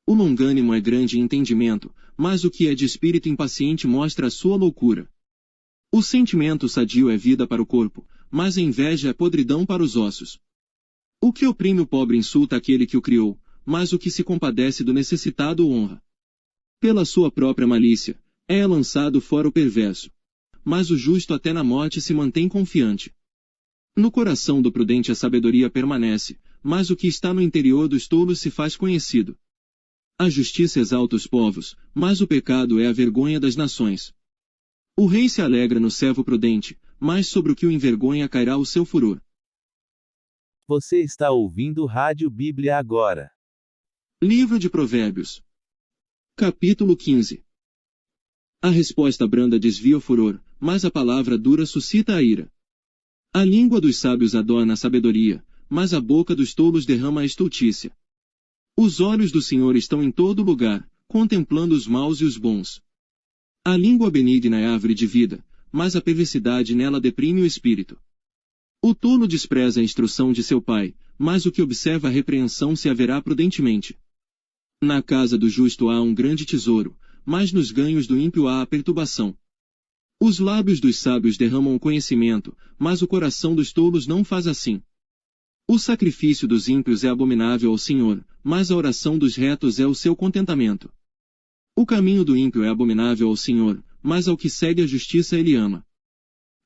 O longânimo é grande em entendimento, mas o que é de espírito impaciente mostra a sua loucura. O sentimento sadio é vida para o corpo, mas a inveja é podridão para os ossos. O que oprime o pobre insulta aquele que o criou, mas o que se compadece do necessitado o honra. Pela sua própria malícia, é lançado fora o perverso. Mas o justo até na morte se mantém confiante. No coração do prudente a sabedoria permanece, mas o que está no interior dos tolos se faz conhecido. A justiça exalta os povos, mas o pecado é a vergonha das nações. O rei se alegra no servo prudente, mas sobre o que o envergonha cairá o seu furor. Você está ouvindo Rádio Bíblia agora. Livro de Provérbios. Capítulo 15. A resposta branda desvia o furor, mas a palavra dura suscita a ira. A língua dos sábios adorna a sabedoria, mas a boca dos tolos derrama a estultícia. Os olhos do Senhor estão em todo lugar, contemplando os maus e os bons. A língua benigna é árvore de vida, mas a perversidade nela deprime o espírito. O tolo despreza a instrução de seu pai, mas o que observa a repreensão se haverá prudentemente. Na casa do justo há um grande tesouro, mas nos ganhos do ímpio há a perturbação. Os lábios dos sábios derramam o conhecimento, mas o coração dos tolos não faz assim. O sacrifício dos ímpios é abominável ao Senhor, mas a oração dos retos é o seu contentamento. O caminho do ímpio é abominável ao Senhor, mas ao que segue a justiça ele ama.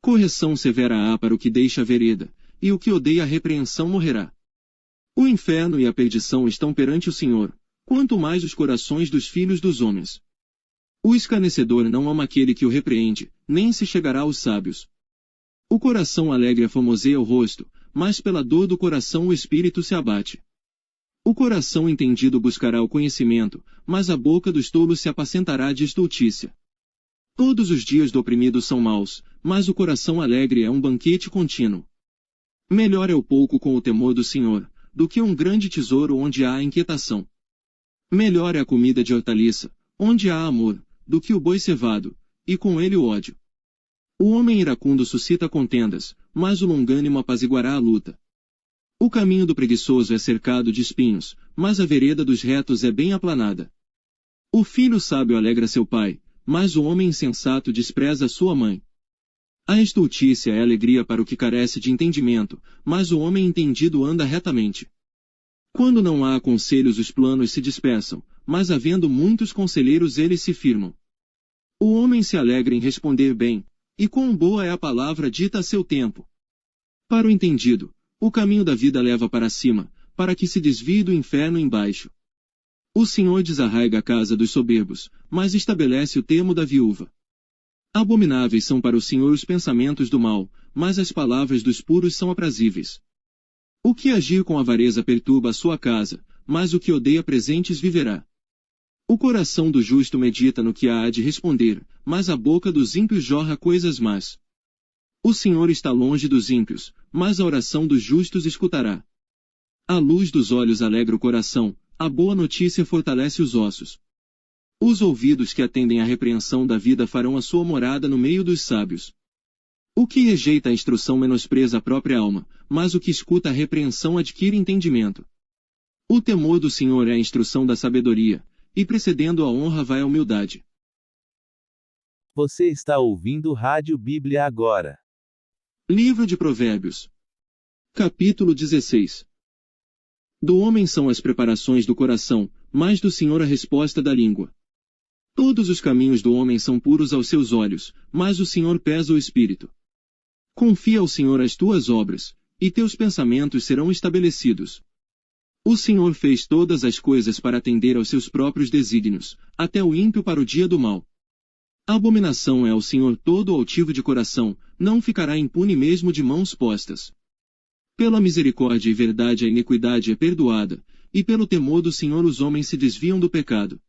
Correção severa há para o que deixa a vereda, e o que odeia a repreensão morrerá. O inferno e a perdição estão perante o Senhor, quanto mais os corações dos filhos dos homens. O escarnecedor não ama aquele que o repreende, nem se chegará aos sábios. O coração alegre aformoseia o rosto, mas pela dor do coração o espírito se abate. O coração entendido buscará o conhecimento, mas a boca dos tolos se apacentará de estultícia. Todos os dias do oprimido são maus, mas o coração alegre é um banquete contínuo. Melhor é o pouco com o temor do Senhor, do que um grande tesouro onde há inquietação. Melhor é a comida de hortaliça, onde há amor, do que o boi cevado, e com ele o ódio. O homem iracundo suscita contendas, mas o longânimo apaziguará a luta. O caminho do preguiçoso é cercado de espinhos, mas a vereda dos retos é bem aplanada. O filho sábio alegra seu pai, mas o homem insensato despreza sua mãe. A estultícia é alegria para o que carece de entendimento, mas o homem entendido anda retamente. Quando não há conselhos os planos se dispersam, mas havendo muitos conselheiros eles se firmam. O homem se alegra em responder bem, e quão boa é a palavra dita a seu tempo. Para o entendido, o caminho da vida leva para cima, para que se desvie do inferno embaixo. O Senhor desarraiga a casa dos soberbos, mas estabelece o termo da viúva. Abomináveis são para o Senhor os pensamentos do mal, mas as palavras dos puros são aprazíveis. O que agir com avareza perturba a sua casa, mas o que odeia presentes viverá. O coração do justo medita no que há de responder, mas a boca dos ímpios jorra coisas más. O Senhor está longe dos ímpios, mas a oração dos justos escutará. A luz dos olhos alegra o coração, a boa notícia fortalece os ossos. Os ouvidos que atendem à repreensão da vida farão a sua morada no meio dos sábios. O que rejeita a instrução menospreza a própria alma, mas o que escuta a repreensão adquire entendimento. O temor do Senhor é a instrução da sabedoria, e precedendo a honra vai a humildade. Você está ouvindo Rádio Bíblia agora. Livro de Provérbios. Capítulo 16. Do homem são as preparações do coração, mas do Senhor a resposta da língua. Todos os caminhos do homem são puros aos seus olhos, mas o Senhor pesa o espírito. Confia ao Senhor as tuas obras, e teus pensamentos serão estabelecidos. O Senhor fez todas as coisas para atender aos seus próprios desígnios, até o ímpio para o dia do mal. A abominação é ao Senhor todo altivo de coração, não ficará impune mesmo de mãos postas. Pela misericórdia e verdade a iniquidade é perdoada, e pelo temor do Senhor os homens se desviam do pecado.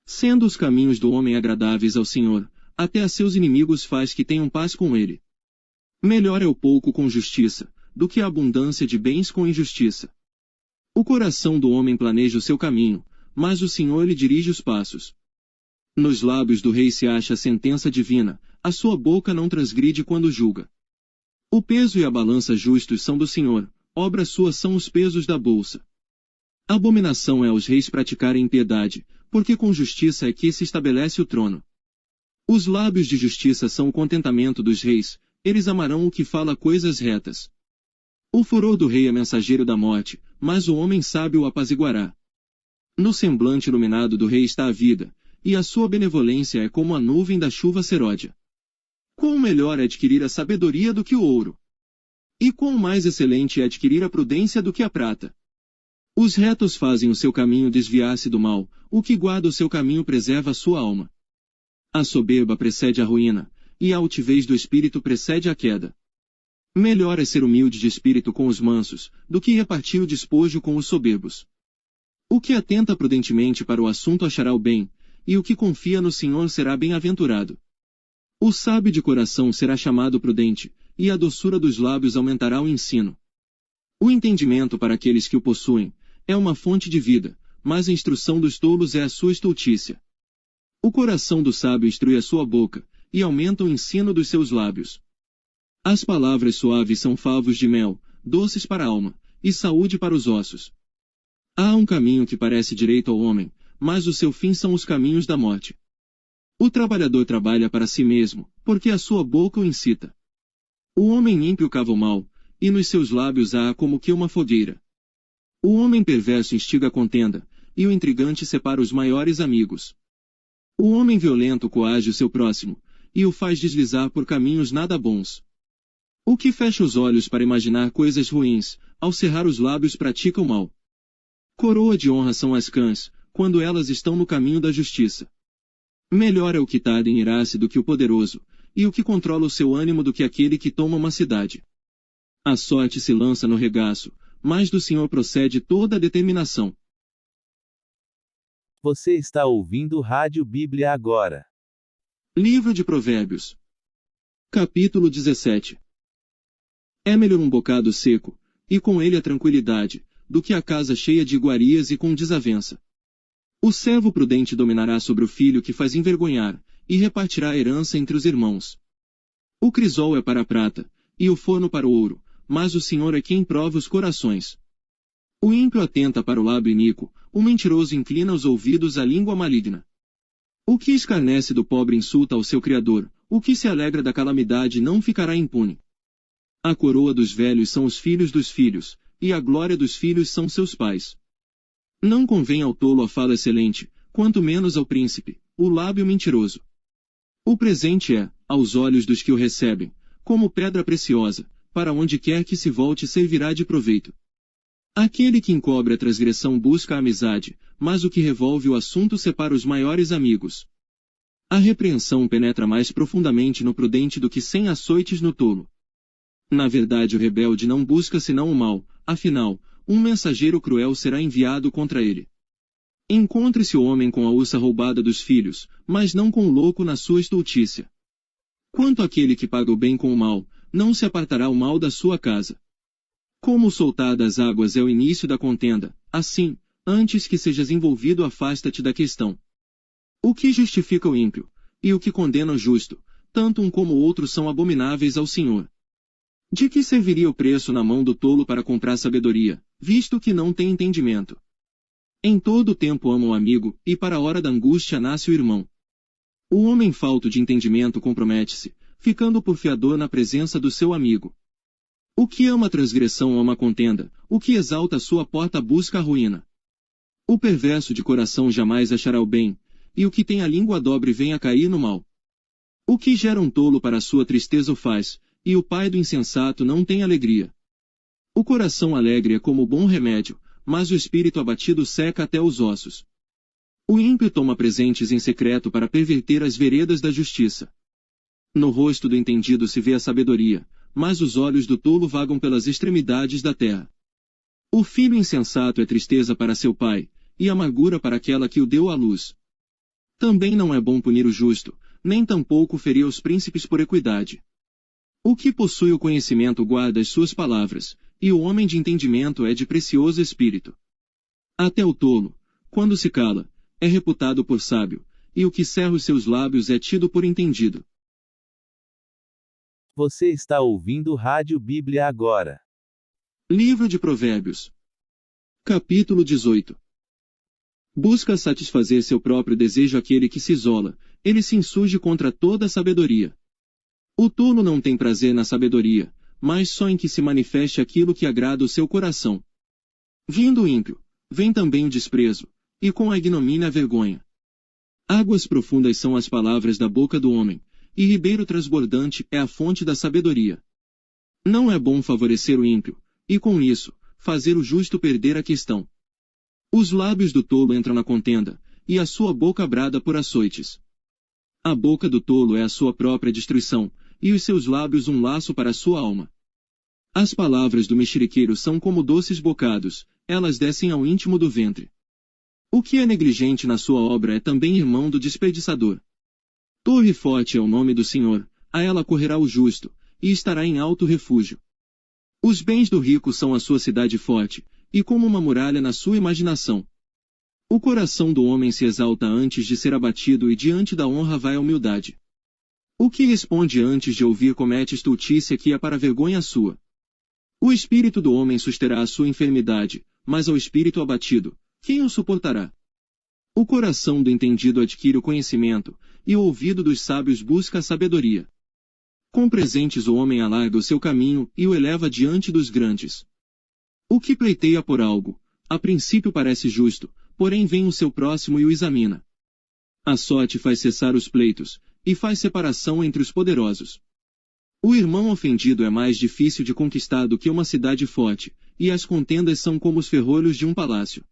Sendo os caminhos do homem agradáveis ao Senhor, até a seus inimigos faz que tenham paz com ele. Melhor é o pouco com justiça, do que a abundância de bens com injustiça. O coração do homem planeja o seu caminho, mas o Senhor lhe dirige os passos. Nos lábios do rei se acha a sentença divina, a sua boca não transgride quando julga. O peso e a balança justos são do Senhor, obras suas são os pesos da bolsa. Abominação é aos reis praticarem impiedade, porque com justiça é que se estabelece o trono. Os lábios de justiça são o contentamento dos reis, eles amarão o que fala coisas retas. O furor do rei é mensageiro da morte, mas o homem sábio o apaziguará. No semblante iluminado do rei está a vida, e a sua benevolência é como a nuvem da chuva seródia. Quão melhor é adquirir a sabedoria do que o ouro! E quão mais excelente é adquirir a prudência do que a prata! Os retos fazem o seu caminho desviar-se do mal, o que guarda o seu caminho preserva a sua alma. A soberba precede a ruína, e a altivez do espírito precede a queda. Melhor é ser humilde de espírito com os mansos, do que repartir o despojo com os soberbos. O que atenta prudentemente para o assunto achará o bem, e o que confia no Senhor será bem-aventurado. O sábio de coração será chamado prudente, e a doçura dos lábios aumentará o ensino. O entendimento para aqueles que o possuem é uma fonte de vida, mas a instrução dos tolos é a sua estultícia. O coração do sábio instrui a sua boca, e aumenta o ensino dos seus lábios. As palavras suaves são favos de mel, doces para a alma, e saúde para os ossos. Há um caminho que parece direito ao homem, mas o seu fim são os caminhos da morte. O trabalhador trabalha para si mesmo, porque a sua boca o incita. O homem ímpio cava o mal, e nos seus lábios há como que uma fogueira. O homem perverso instiga a contenda, e o intrigante separa os maiores amigos. O homem violento coage o seu próximo, e o faz deslizar por caminhos nada bons. O que fecha os olhos para imaginar coisas ruins, ao cerrar os lábios pratica o mal. Coroa de honra são as cãs, quando elas estão no caminho da justiça. Melhor é o que tarda em irar-se do que o poderoso, e o que controla o seu ânimo do que aquele que toma uma cidade. A sorte se lança no regaço, mas do Senhor procede toda a determinação. Você está ouvindo Rádio Bíblia agora. Livro de Provérbios. Capítulo 17. É melhor um bocado seco, e com ele a tranquilidade, do que a casa cheia de iguarias e com desavença. O servo prudente dominará sobre o filho que faz envergonhar, e repartirá a herança entre os irmãos. O crisol é para a prata, e o forno para o ouro, mas o Senhor é quem prova os corações. O ímpio atenta para o lábio iníquo, o mentiroso inclina os ouvidos à língua maligna. O que escarnece do pobre insulta ao seu Criador, o que se alegra da calamidade não ficará impune. A coroa dos velhos são os filhos dos filhos, e a glória dos filhos são seus pais. Não convém ao tolo a fala excelente, quanto menos ao príncipe, o lábio mentiroso. O presente é, aos olhos dos que o recebem, como pedra preciosa, para onde quer que se volte servirá de proveito. Aquele que encobre a transgressão busca a amizade, mas o que revolve o assunto separa os maiores amigos. A repreensão penetra mais profundamente no prudente do que 100 açoites no tolo. Na verdade o rebelde não busca senão o mal, afinal, um mensageiro cruel será enviado contra ele. Encontre-se o homem com a ursa roubada dos filhos, mas não com o louco na sua estultícia. Quanto àquele que paga o bem com o mal, não se apartará o mal da sua casa. Como o soltar das águas é o início da contenda, assim, antes que sejas envolvido afasta-te da questão. O que justifica o ímpio, e o que condena o justo, tanto um como o outro são abomináveis ao Senhor. De que serviria o preço na mão do tolo para comprar sabedoria, visto que não tem entendimento? Em todo o tempo ama o amigo, e para a hora da angústia nasce o irmão. O homem falto de entendimento compromete-se, ficando por fiador na presença do seu amigo. O que ama a transgressão ama a contenda, o que exalta a sua porta busca a ruína. O perverso de coração jamais achará o bem, e o que tem a língua dobre vem a cair no mal. O que gera um tolo para a sua tristeza o faz, e o pai do insensato não tem alegria. O coração alegre é como bom remédio, mas o espírito abatido seca até os ossos. O ímpio toma presentes em secreto para perverter as veredas da justiça. No rosto do entendido se vê a sabedoria, mas os olhos do tolo vagam pelas extremidades da terra. O filho insensato é tristeza para seu pai, e amargura para aquela que o deu à luz. Também não é bom punir o justo, nem tampouco ferir os príncipes por equidade. O que possui o conhecimento guarda as suas palavras, e o homem de entendimento é de precioso espírito. Até o tolo, quando se cala, é reputado por sábio, e o que cerra os seus lábios é tido por entendido. Você está ouvindo Rádio Bíblia agora. Livro de Provérbios. Capítulo 18. Busca satisfazer seu próprio desejo aquele que se isola, ele se insurge contra toda a sabedoria. O tolo não tem prazer na sabedoria, mas só em que se manifeste aquilo que agrada o seu coração. Vindo o ímpio, vem também o desprezo, e com a ignomínia a vergonha. Águas profundas são as palavras da boca do homem, e ribeiro transbordante é a fonte da sabedoria. Não é bom favorecer o ímpio, e com isso, fazer o justo perder a questão. Os lábios do tolo entram na contenda, e a sua boca brada por açoites. A boca do tolo é a sua própria destruição, e os seus lábios um laço para a sua alma. As palavras do mexeriqueiro são como doces bocados, elas descem ao íntimo do ventre. O que é negligente na sua obra é também irmão do desperdiçador. Torre forte é o nome do Senhor, a ela correrá o justo, e estará em alto refúgio. Os bens do rico são a sua cidade forte, e como uma muralha na sua imaginação. O coração do homem se exalta antes de ser abatido e diante da honra vai a humildade. O que responde antes de ouvir comete estultícia que é para vergonha sua. O espírito do homem susterá a sua enfermidade, mas ao espírito abatido, quem o suportará? O coração do entendido adquire o conhecimento, e o ouvido dos sábios busca a sabedoria. Com presentes o homem alarga o seu caminho e o eleva diante dos grandes. O que pleiteia por algo, a princípio parece justo, porém vem o seu próximo e o examina. A sorte faz cessar os pleitos, e faz separação entre os poderosos. O irmão ofendido é mais difícil de conquistar do que uma cidade forte, e as contendas são como os ferrolhos de um palácio.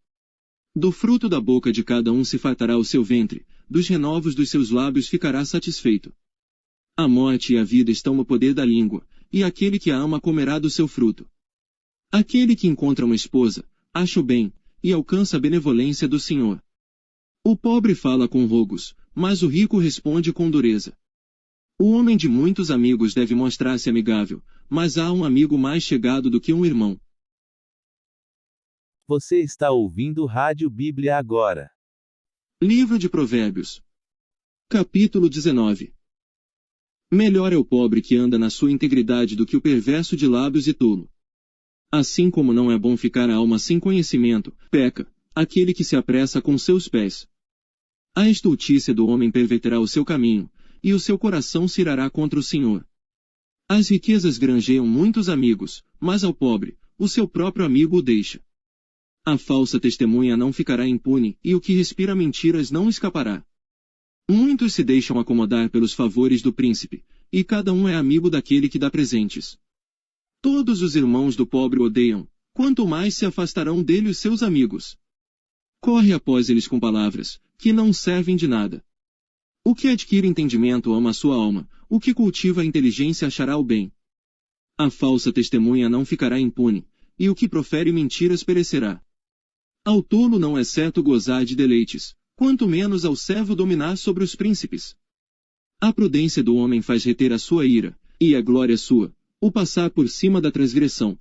Do fruto da boca de cada um se fartará o seu ventre, dos renovos dos seus lábios ficará satisfeito. A morte e a vida estão no poder da língua, e aquele que a ama comerá do seu fruto. Aquele que encontra uma esposa, acha o bem, e alcança a benevolência do Senhor. O pobre fala com rogos, mas o rico responde com dureza. O homem de muitos amigos deve mostrar-se amigável, mas há um amigo mais chegado do que um irmão. Você está ouvindo Rádio Bíblia agora. Livro de Provérbios. Capítulo 19. Melhor é o pobre que anda na sua integridade do que o perverso de lábios e tolo. Assim como não é bom ficar a alma sem conhecimento, peca aquele que se apressa com seus pés. A estultícia do homem perverterá o seu caminho, e o seu coração se irará contra o Senhor. As riquezas granjeiam muitos amigos, mas ao pobre, o seu próprio amigo o deixa. A falsa testemunha não ficará impune, e o que respira mentiras não escapará. Muitos se deixam acomodar pelos favores do príncipe, e cada um é amigo daquele que dá presentes. Todos os irmãos do pobre o odeiam, quanto mais se afastarão dele os seus amigos. Corre após eles com palavras, que não servem de nada. O que adquire entendimento ama a sua alma, o que cultiva a inteligência achará o bem. A falsa testemunha não ficará impune, e o que profere mentiras perecerá. Ao tolo não é certo gozar de deleites, quanto menos ao servo dominar sobre os príncipes. A prudência do homem faz reter a sua ira, e a glória sua, o passar por cima da transgressão.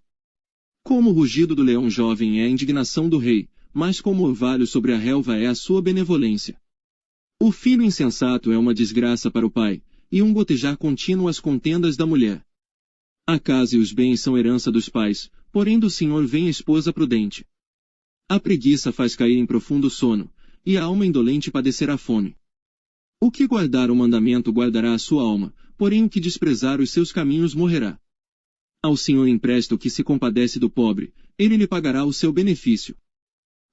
Como o rugido do leão jovem é a indignação do rei, mas como o orvalho sobre a relva é a sua benevolência. O filho insensato é uma desgraça para o pai, e um gotejar contínuo às contendas da mulher. A casa e os bens são herança dos pais, porém do Senhor vem a esposa prudente. A preguiça faz cair em profundo sono, e a alma indolente padecerá fome. O que guardar o mandamento guardará a sua alma, porém o que desprezar os seus caminhos morrerá. Ao Senhor empresta o que se compadece do pobre, ele lhe pagará o seu benefício.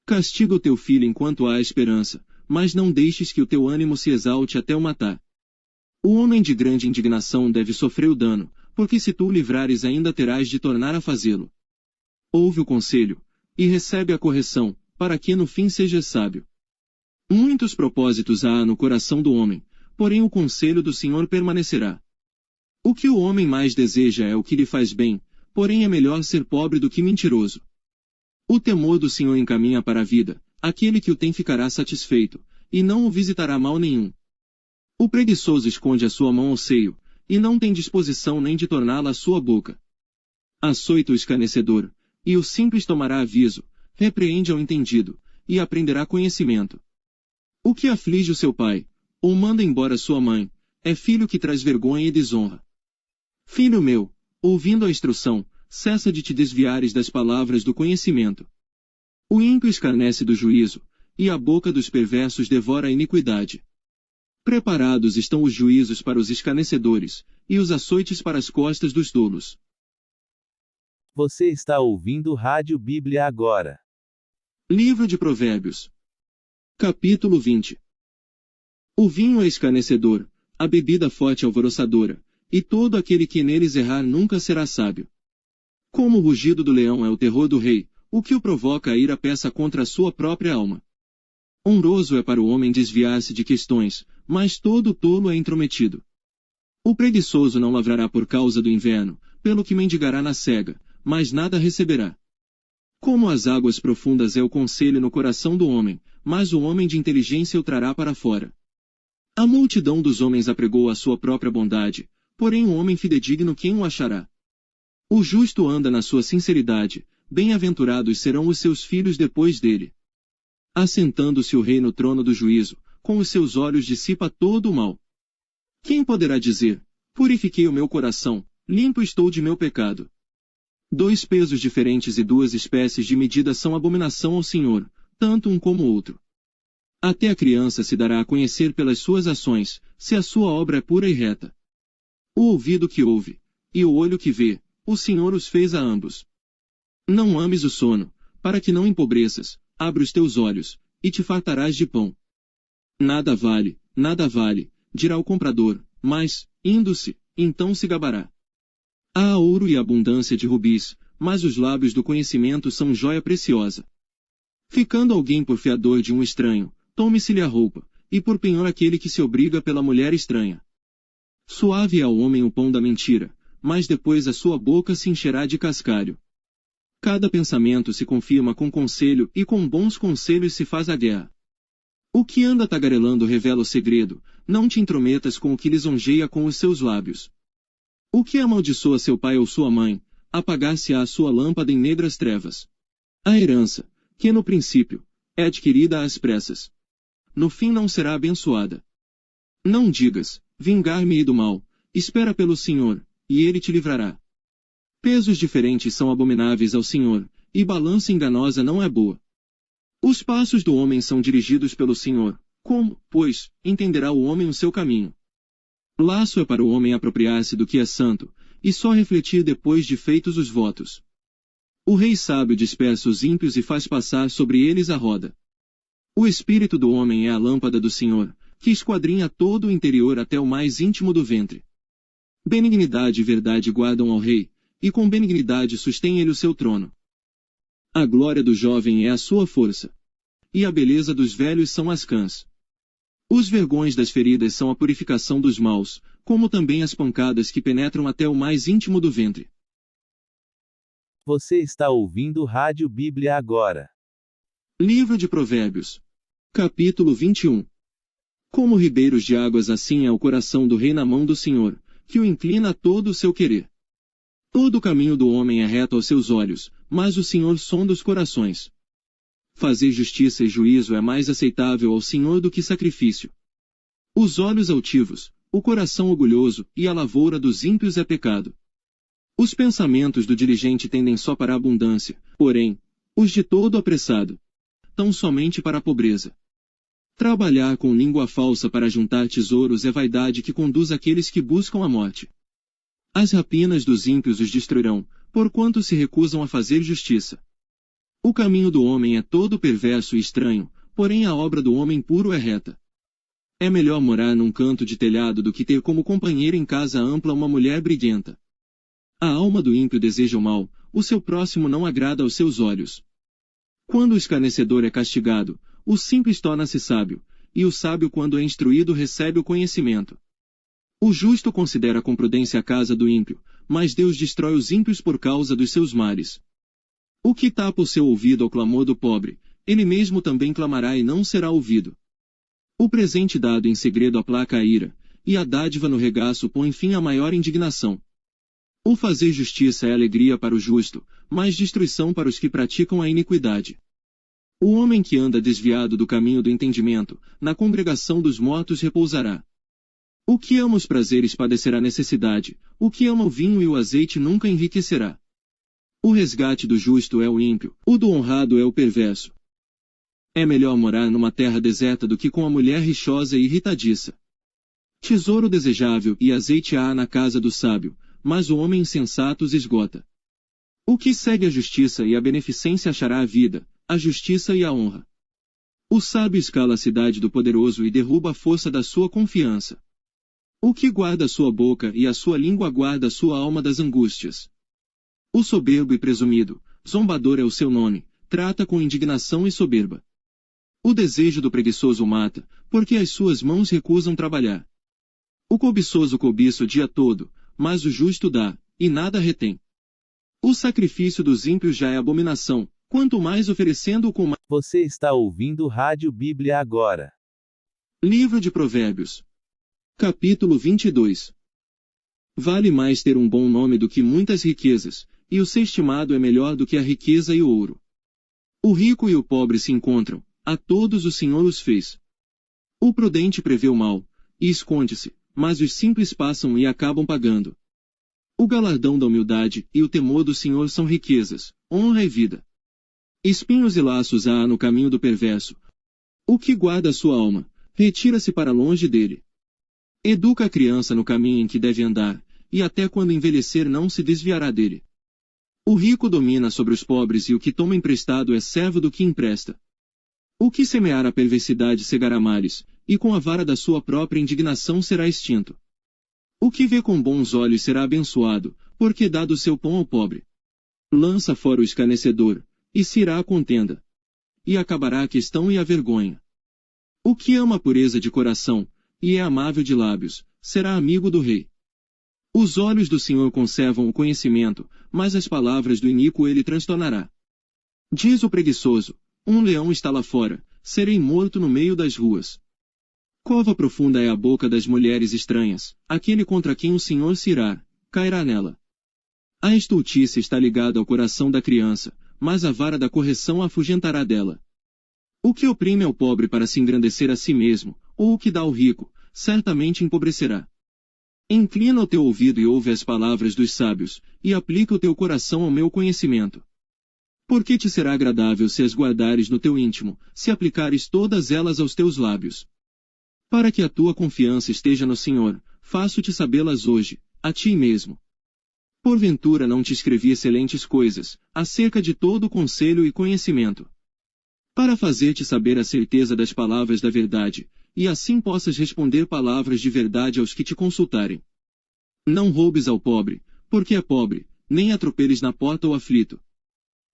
Castiga o teu filho enquanto há esperança, mas não deixes que o teu ânimo se exalte até o matar. O homem de grande indignação deve sofrer o dano, porque se tu o livrares ainda terás de tornar a fazê-lo. Ouve o conselho, e recebe a correção, para que no fim sejas sábio. Muitos propósitos há no coração do homem, porém o conselho do Senhor permanecerá. O que o homem mais deseja é o que lhe faz bem, porém é melhor ser pobre do que mentiroso. O temor do Senhor encaminha para a vida, aquele que o tem ficará satisfeito, e não o visitará mal nenhum. O preguiçoso esconde a sua mão ao seio, e não tem disposição nem de torná-la à sua boca. Açoita o escarnecedor, e o simples tomará aviso, repreende ao entendido, e aprenderá conhecimento. O que aflige o seu pai, ou manda embora sua mãe, é filho que traz vergonha e desonra. Filho meu, ouvindo a instrução, cessa de te desviares das palavras do conhecimento. O ímpio escarnece do juízo, e a boca dos perversos devora a iniquidade. Preparados estão os juízos para os escarnecedores, e os açoites para as costas dos tolos. Você está ouvindo Rádio Bíblia agora. Livro de Provérbios. Capítulo 20. O vinho é escarnecedor, a bebida forte alvoroçadora, e todo aquele que neles errar nunca será sábio. Como o rugido do leão é o terror do rei, o que o provoca a ira peça contra a sua própria alma. Honroso é para o homem desviar-se de questões, mas todo tolo é intrometido. O preguiçoso não lavrará por causa do inverno, pelo que mendigará na cega, mas nada receberá. Como as águas profundas é o conselho no coração do homem, mas o homem de inteligência o trará para fora. A multidão dos homens apregou a sua própria bondade, porém o homem fidedigno quem o achará? O justo anda na sua sinceridade, bem-aventurados serão os seus filhos depois dele. Assentando-se o rei no trono do juízo, com os seus olhos dissipa todo o mal. Quem poderá dizer, purifiquei o meu coração, limpo estou de meu pecado? 2 pesos diferentes e 2 espécies de medida são abominação ao Senhor, tanto um como o outro. Até a criança se dará a conhecer pelas suas ações, se a sua obra é pura e reta. O ouvido que ouve, e o olho que vê, o Senhor os fez a ambos. Não ames o sono, para que não empobreças, abre os teus olhos, e te fartarás de pão. Nada vale, dirá o comprador, mas, indo-se, então se gabará. Há ouro e abundância de rubis, mas os lábios do conhecimento são joia preciosa. Ficando alguém por fiador de um estranho, tome-se-lhe a roupa, e por penhor aquele que se obriga pela mulher estranha. Suave é ao homem o pão da mentira, mas depois a sua boca se encherá de cascalho. Cada pensamento se confirma com conselho e com bons conselhos se faz a guerra. O que anda tagarelando revela o segredo, não te intrometas com o que lisonjeia com os seus lábios. O que amaldiçoa seu pai ou sua mãe, apagar-se-á a sua lâmpada em negras trevas. A herança, que no princípio, é adquirida às pressas, no fim não será abençoada. Não digas, vingar-me-ei do mal, espera pelo Senhor, e ele te livrará. Pesos diferentes são abomináveis ao Senhor, e balança enganosa não é boa. Os passos do homem são dirigidos pelo Senhor, como, pois, entenderá o homem o seu caminho? Laço é para o homem apropriar-se do que é santo, e só refletir depois de feitos os votos. O rei sábio dispersa os ímpios e faz passar sobre eles a roda. O espírito do homem é a lâmpada do Senhor, que esquadrinha todo o interior até o mais íntimo do ventre. Benignidade e verdade guardam ao rei, e com benignidade sustém ele o seu trono. A glória do jovem é a sua força, e a beleza dos velhos são as cãs. Os vergões das feridas são a purificação dos maus, como também as pancadas que penetram até o mais íntimo do ventre. Você está ouvindo Rádio Bíblia agora. Livro de Provérbios. Capítulo 21. Como ribeiros de águas, assim é o coração do rei na mão do Senhor, que o inclina a todo o seu querer. Todo o caminho do homem é reto aos seus olhos, mas o Senhor sonda os corações. Fazer justiça e juízo é mais aceitável ao Senhor do que sacrifício. Os olhos altivos, o coração orgulhoso e a lavoura dos ímpios é pecado. Os pensamentos do diligente tendem só para a abundância, porém, os de todo apressado, tão somente para a pobreza. Trabalhar com língua falsa para juntar tesouros é vaidade que conduz aqueles que buscam a morte. As rapinas dos ímpios os destruirão, porquanto se recusam a fazer justiça. O caminho do homem é todo perverso e estranho, porém a obra do homem puro é reta. É melhor morar num canto de telhado do que ter como companheira em casa ampla uma mulher briguenta. A alma do ímpio deseja o mal, o seu próximo não agrada aos seus olhos. Quando o escarnecedor é castigado, o simples torna-se sábio, e o sábio quando é instruído recebe o conhecimento. O justo considera com prudência a casa do ímpio, mas Deus destrói os ímpios por causa dos seus males. O que tapa o seu ouvido ao clamor do pobre, ele mesmo também clamará e não será ouvido. O presente dado em segredo aplaca a ira, e a dádiva no regaço põe fim à maior indignação. O fazer justiça é alegria para o justo, mas destruição para os que praticam a iniquidade. O homem que anda desviado do caminho do entendimento, na congregação dos mortos repousará. O que ama os prazeres padecerá necessidade, o que ama o vinho e o azeite nunca enriquecerá. O resgate do justo é o ímpio, o do honrado é o perverso. É melhor morar numa terra deserta do que com a mulher rixosa e irritadiça. Tesouro desejável e azeite há na casa do sábio, mas o homem insensato os esgota. O que segue a justiça e a beneficência achará a vida, a justiça e a honra. O sábio escala a cidade do poderoso e derruba a força da sua confiança. O que guarda a sua boca e a sua língua guarda a sua alma das angústias. O soberbo e presumido, zombador é o seu nome, trata com indignação e soberba. O desejo do preguiçoso mata, porque as suas mãos recusam trabalhar. O cobiçoso cobiça o dia todo, mas o justo dá, e nada retém. O sacrifício dos ímpios já é abominação, quanto mais oferecendo com mais. Você está ouvindo Rádio Bíblia agora. Livro de Provérbios. Capítulo 22. Vale mais ter um bom nome do que muitas riquezas, e o ser estimado é melhor do que a riqueza e o ouro. O rico e o pobre se encontram, a todos o Senhor os fez. O prudente prevê o mal, e esconde-se, mas os simples passam e acabam pagando. O galardão da humildade e o temor do Senhor são riquezas, honra e vida. Espinhos e laços há no caminho do perverso. O que guarda a sua alma, retira-se para longe dele. Educa a criança no caminho em que deve andar, e até quando envelhecer não se desviará dele. O rico domina sobre os pobres e o que toma emprestado é servo do que empresta. O que semear a perversidade cegará males, e com a vara da sua própria indignação será extinto. O que vê com bons olhos será abençoado, porque dá do seu pão ao pobre. Lança fora o escarnecedor, e se irá a contenda. E acabará a questão e a vergonha. O que ama a pureza de coração, e é amável de lábios, será amigo do rei. Os olhos do Senhor conservam o conhecimento, mas as palavras do iníquo ele transtornará. Diz o preguiçoso, um leão está lá fora, serei morto no meio das ruas. Cova profunda é a boca das mulheres estranhas, aquele contra quem o Senhor se irá, cairá nela. A estultícia está ligada ao coração da criança, mas a vara da correção a afugentará dela. O que oprime ao pobre para se engrandecer a si mesmo, ou o que dá ao rico, certamente empobrecerá. Inclina o teu ouvido e ouve as palavras dos sábios, e aplica o teu coração ao meu conhecimento. Porque te será agradável se as guardares no teu íntimo, se aplicares todas elas aos teus lábios. Para que a tua confiança esteja no Senhor, faço-te sabê-las hoje, a ti mesmo. Porventura não te escrevi excelentes coisas, acerca de todo o conselho e conhecimento. Para fazer-te saber a certeza das palavras da verdade, e assim possas responder palavras de verdade aos que te consultarem. Não roubes ao pobre, porque é pobre, nem atropeles na porta o aflito.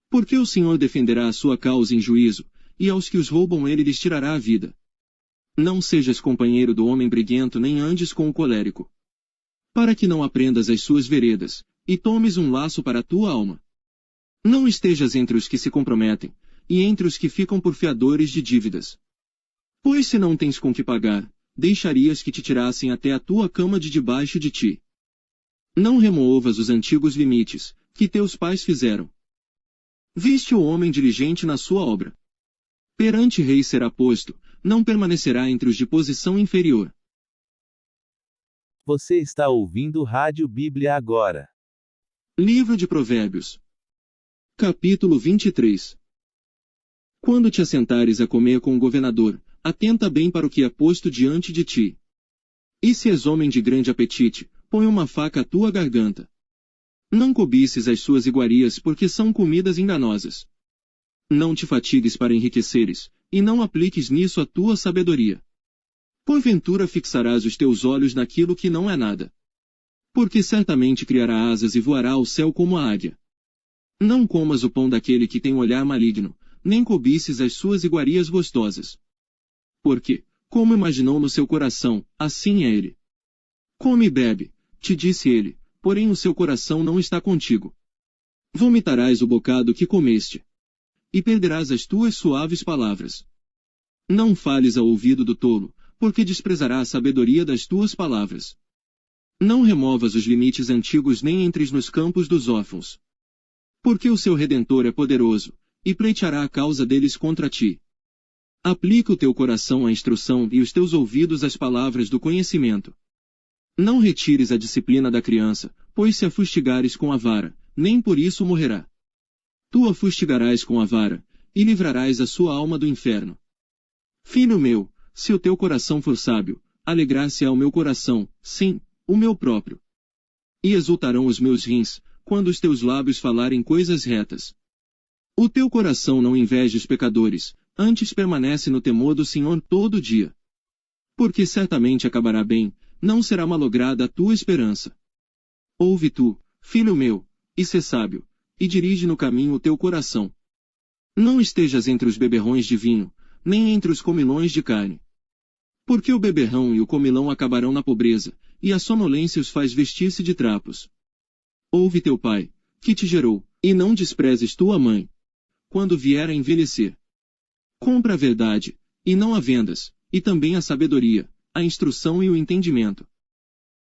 Porque o Senhor defenderá a sua causa em juízo, e aos que os roubam ele lhes tirará a vida. Não sejas companheiro do homem briguento nem andes com o colérico. Para que não aprendas as suas veredas, e tomes um laço para a tua alma. Não estejas entre os que se comprometem, e entre os que ficam por fiadores de dívidas. Pois se não tens com que pagar, deixarias que te tirassem até a tua cama de debaixo de ti. Não removas os antigos limites, que teus pais fizeram. Viste o homem diligente na sua obra. Perante rei será posto, não permanecerá entre os de posição inferior. Você está ouvindo Rádio Bíblia agora. Livro de Provérbios. Capítulo 23. Quando te assentares a comer com o governador, atenta bem para o que é posto diante de ti. E se és homem de grande apetite, põe uma faca à tua garganta. Não cobices as suas iguarias porque são comidas enganosas. Não te fatigues para enriqueceres, e não apliques nisso a tua sabedoria. Porventura fixarás os teus olhos naquilo que não é nada. Porque certamente criará asas e voará ao céu como a águia. Não comas o pão daquele que tem olhar maligno, nem cobices as suas iguarias gostosas. Porque, como imaginou no seu coração, assim é ele. Come e bebe, te disse ele, porém o seu coração não está contigo. Vomitarás o bocado que comeste. E perderás as tuas suaves palavras. Não fales ao ouvido do tolo, porque desprezará a sabedoria das tuas palavras. Não removas os limites antigos nem entres nos campos dos órfãos. Porque o seu Redentor é poderoso, e pleiteará a causa deles contra ti. Aplica o teu coração à instrução e os teus ouvidos às palavras do conhecimento. Não retires a disciplina da criança, pois se a fustigares com a vara, nem por isso morrerá. Tu a fustigarás com a vara, e livrarás a sua alma do inferno. Filho meu, se o teu coração for sábio, alegrar-se-á o meu coração, sim, o meu próprio. E exultarão os meus rins, quando os teus lábios falarem coisas retas. O teu coração não inveje os pecadores, antes permanece no temor do Senhor todo dia. Porque certamente acabará bem, não será malograda a tua esperança. Ouve tu, filho meu, e sê sábio, e dirige no caminho o teu coração. Não estejas entre os beberrões de vinho, nem entre os comilões de carne. Porque o beberrão e o comilão acabarão na pobreza, e a sonolência os faz vestir-se de trapos. Ouve teu pai, que te gerou, e não desprezes tua mãe, quando vier a envelhecer. Compra a verdade, e não a vendas, e também a sabedoria, a instrução e o entendimento.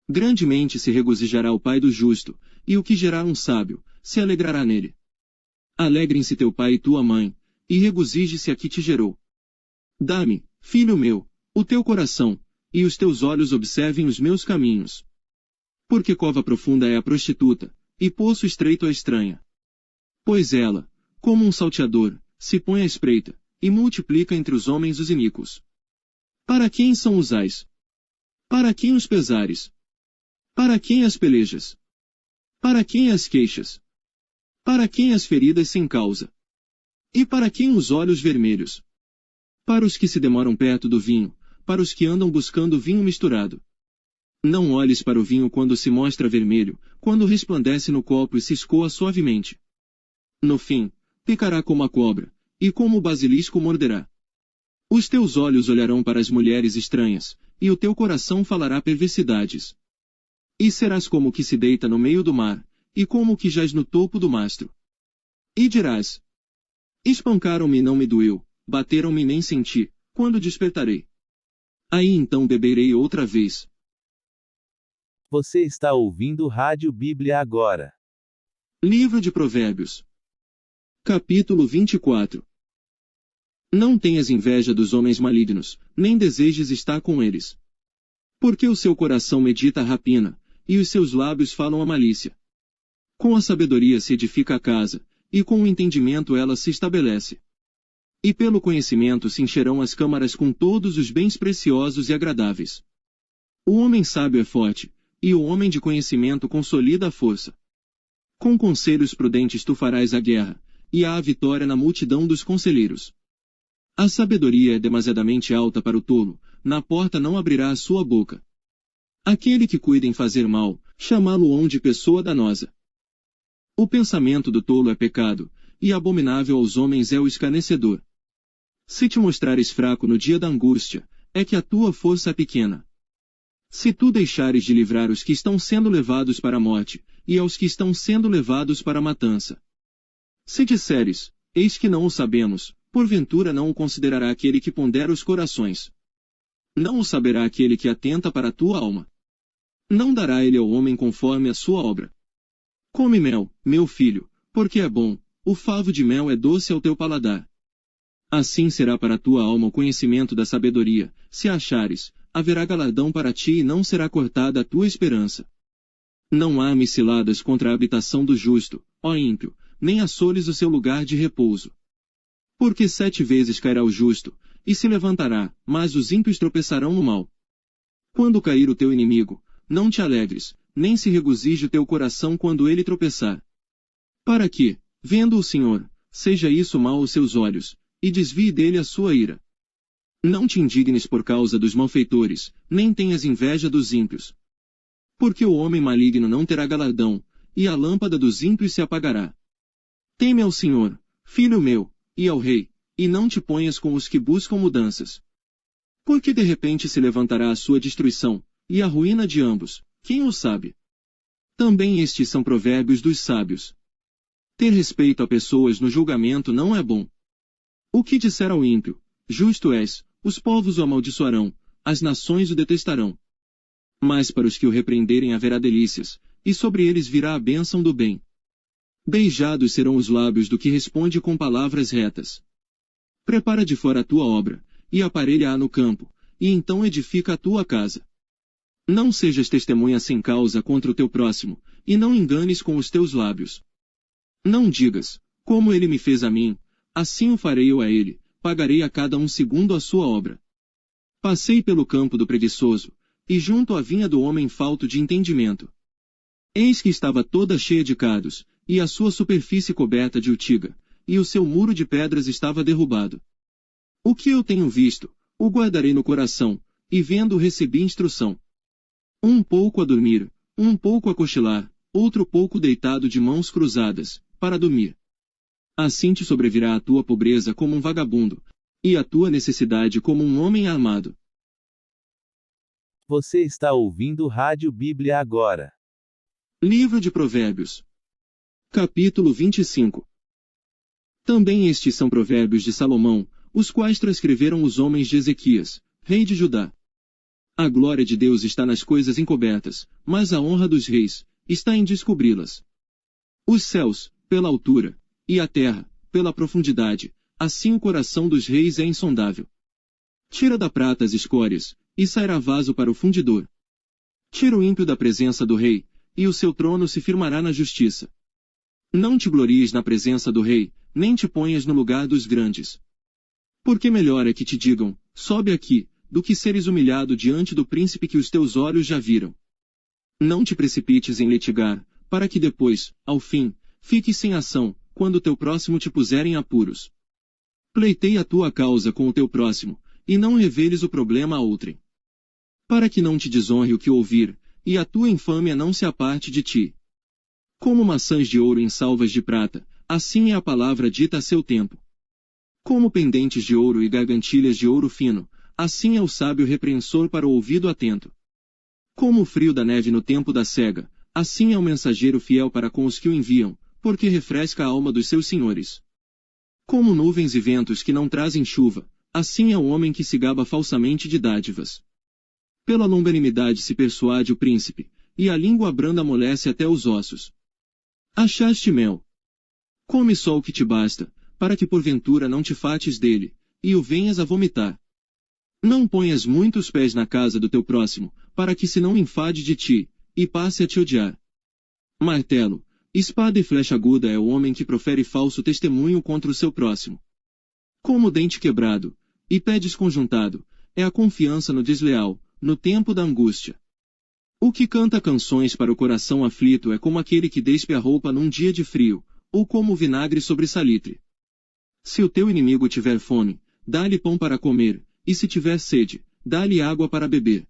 Grandemente se regozijará o pai do justo, e o que gerar um sábio, se alegrará nele. Alegrem-se teu pai e tua mãe, e regozije-se a que te gerou. Dá-me, filho meu, o teu coração, e os teus olhos observem os meus caminhos. Porque cova profunda é a prostituta, e poço estreito a estranha. Pois ela, como um salteador, se põe à espreita, e multiplica entre os homens os iníquos. Para quem são usais? Para quem os pesares? Para quem as pelejas? Para quem as queixas? Para quem as feridas sem causa? E para quem os olhos vermelhos? Para os que se demoram perto do vinho, para os que andam buscando vinho misturado. Não olhes para o vinho quando se mostra vermelho, quando resplandece no copo e se escoa suavemente. No fim, picará como a cobra, e como o basilisco morderá. Os teus olhos olharão para as mulheres estranhas, e o teu coração falará perversidades. E serás como o que se deita no meio do mar, e como o que jaz no topo do mastro. E dirás: espancaram-me e não me doeu, bateram-me e nem senti, quando despertarei. Aí então beberei outra vez. Você está ouvindo Rádio Bíblia agora. Livro de Provérbios. Capítulo 24. Não tenhas inveja dos homens malignos, nem desejes estar com eles. Porque o seu coração medita a rapina, e os seus lábios falam a malícia. Com a sabedoria se edifica a casa, e com o entendimento ela se estabelece. E pelo conhecimento se encherão as câmaras com todos os bens preciosos e agradáveis. O homem sábio é forte, e o homem de conhecimento consolida a força. Com conselhos prudentes tu farás a guerra, e há a vitória na multidão dos conselheiros. A sabedoria é demasiadamente alta para o tolo, na porta não abrirá a sua boca. Aquele que cuida em fazer mal, chamá-lo-ão de pessoa danosa. O pensamento do tolo é pecado, e abominável aos homens é o escarnecedor. Se te mostrares fraco no dia da angústia, é que a tua força é pequena. Se tu deixares de livrar os que estão sendo levados para a morte, e aos que estão sendo levados para a matança. Se disseres, eis que não o sabemos, porventura não o considerará aquele que pondera os corações. Não o saberá aquele que atenta para a tua alma. Não dará ele ao homem conforme a sua obra. Come mel, meu filho, porque é bom, o favo de mel é doce ao teu paladar. Assim será para a tua alma o conhecimento da sabedoria, se a achares, haverá galardão para ti e não será cortada a tua esperança. Não há ciladas contra a habitação do justo, ó ímpio, nem assoles o seu lugar de repouso. Porque 7 vezes cairá o justo, e se levantará, mas os ímpios tropeçarão no mal. Quando cair o teu inimigo, não te alegres, nem se regozije o teu coração quando ele tropeçar. Para que, vendo o Senhor, seja isso mal aos seus olhos, e desvie dele a sua ira. Não te indignes por causa dos malfeitores, nem tenhas inveja dos ímpios. Porque o homem maligno não terá galardão, e a lâmpada dos ímpios se apagará. Teme ao Senhor, filho meu, e ao rei, e não te ponhas com os que buscam mudanças. Porque de repente se levantará a sua destruição, e a ruína de ambos, quem o sabe? Também estes são provérbios dos sábios. Ter respeito a pessoas no julgamento não é bom. O que disser ao ímpio, justo és, os povos o amaldiçoarão, as nações o detestarão. Mas para os que o repreenderem haverá delícias, e sobre eles virá a bênção do bem. Beijados serão os lábios do que responde com palavras retas. Prepara de fora a tua obra, e aparelha-a no campo, e então edifica a tua casa. Não sejas testemunha sem causa contra o teu próximo, e não enganes com os teus lábios. Não digas, como ele me fez a mim, assim o farei eu a ele, pagarei a cada um segundo a sua obra. Passei pelo campo do preguiçoso, e junto à vinha do homem falto de entendimento. Eis que estava toda cheia de cardos, e a sua superfície coberta de urtiga, e o seu muro de pedras estava derrubado. O que eu tenho visto, o guardarei no coração, e vendo recebi instrução. Um pouco a dormir, um pouco a cochilar, outro pouco deitado de mãos cruzadas, para dormir. Assim te sobrevirá a tua pobreza como um vagabundo, e a tua necessidade como um homem armado. Você está ouvindo Rádio Bíblia agora. Livro de Provérbios. Capítulo 25. Também estes são provérbios de Salomão, os quais transcreveram os homens de Ezequias, rei de Judá. A glória de Deus está nas coisas encobertas, mas a honra dos reis está em descobri-las. Os céus, pela altura, e a terra, pela profundidade, assim o coração dos reis é insondável. Tira da prata as escórias, e sairá vaso para o fundidor. Tira o ímpio da presença do rei, e o seu trono se firmará na justiça. Não te glories na presença do rei, nem te ponhas no lugar dos grandes. Porque melhor é que te digam, sobe aqui, do que seres humilhado diante do príncipe que os teus olhos já viram. Não te precipites em litigar, para que depois, ao fim, fiques sem ação, quando teu próximo te puser em apuros. Pleiteia a tua causa com o teu próximo, e não reveles o problema a outrem. Para que não te desonre o que ouvir, e a tua infâmia não se aparte de ti. Como maçãs de ouro em salvas de prata, assim é a palavra dita a seu tempo. Como pendentes de ouro e gargantilhas de ouro fino, assim é o sábio repreensor para o ouvido atento. Como o frio da neve no tempo da cega, assim é o mensageiro fiel para com os que o enviam, porque refresca a alma dos seus senhores. Como nuvens e ventos que não trazem chuva, assim é o homem que se gaba falsamente de dádivas. Pela longanimidade se persuade o príncipe, e a língua branda amolece até os ossos. Achaste mel. Come só o que te basta, para que porventura não te fates dele, e o venhas a vomitar. Não ponhas muitos pés na casa do teu próximo, para que se não enfade de ti, e passe a te odiar. Martelo, espada e flecha aguda é o homem que profere falso testemunho contra o seu próximo. Como dente quebrado, e pé desconjuntado, é a confiança no desleal, no tempo da angústia. O que canta canções para o coração aflito é como aquele que despe a roupa num dia de frio, ou como o vinagre sobre salitre. Se o teu inimigo tiver fome, dá-lhe pão para comer, e se tiver sede, dá-lhe água para beber.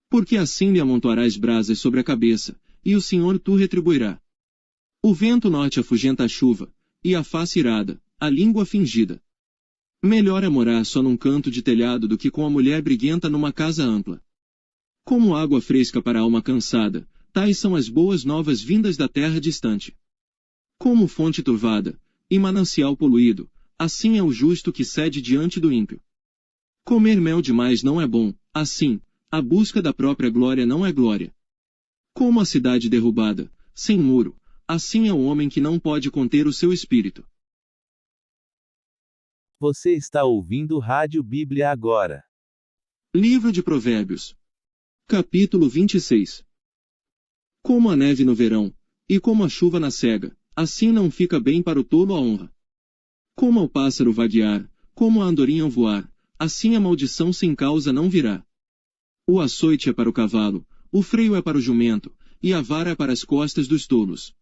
Porque assim lhe amontoarás brasas sobre a cabeça, e o Senhor tu retribuirá. O vento norte afugenta a chuva, e a face irada, a língua fingida. Melhor é morar só num canto de telhado do que com a mulher briguenta numa casa ampla. Como água fresca para a alma cansada, tais são as boas novas vindas da terra distante. Como fonte turvada, e manancial poluído, assim é o justo que cede diante do ímpio. Comer mel demais não é bom, assim, a busca da própria glória não é glória. Como a cidade derrubada, sem muro, assim é o homem que não pode conter o seu espírito. Você está ouvindo Rádio Bíblia agora. Livro de Provérbios. Capítulo 26. Como a neve no verão, e como a chuva na cega, assim não fica bem para o tolo a honra. Como ao pássaro vaguear, como a andorinha voar, assim a maldição sem causa não virá. O açoite é para o cavalo, o freio é para o jumento, e a vara é para as costas dos tolos.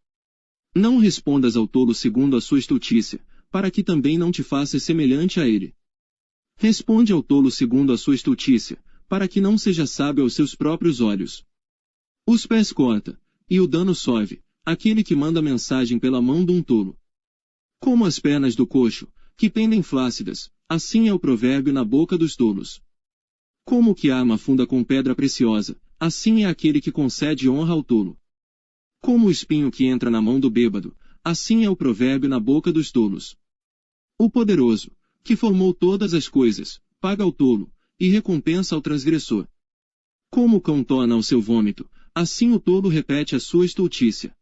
Não respondas ao tolo segundo a sua estultícia, para que também não te faças semelhante a ele. Responde ao tolo segundo a sua estultícia, para que não seja sábio aos seus próprios olhos. Os pés corta, e o dano sove, aquele que manda mensagem pela mão de um tolo. Como as pernas do coxo, que pendem flácidas, assim é o provérbio na boca dos tolos. Como o que arma funda com pedra preciosa, assim é aquele que concede honra ao tolo. Como o espinho que entra na mão do bêbado, assim é o provérbio na boca dos tolos. O poderoso, que formou todas as coisas, paga ao tolo, e recompensa ao transgressor. Como o cão torna ao seu vômito, assim o tolo repete a sua estultícia.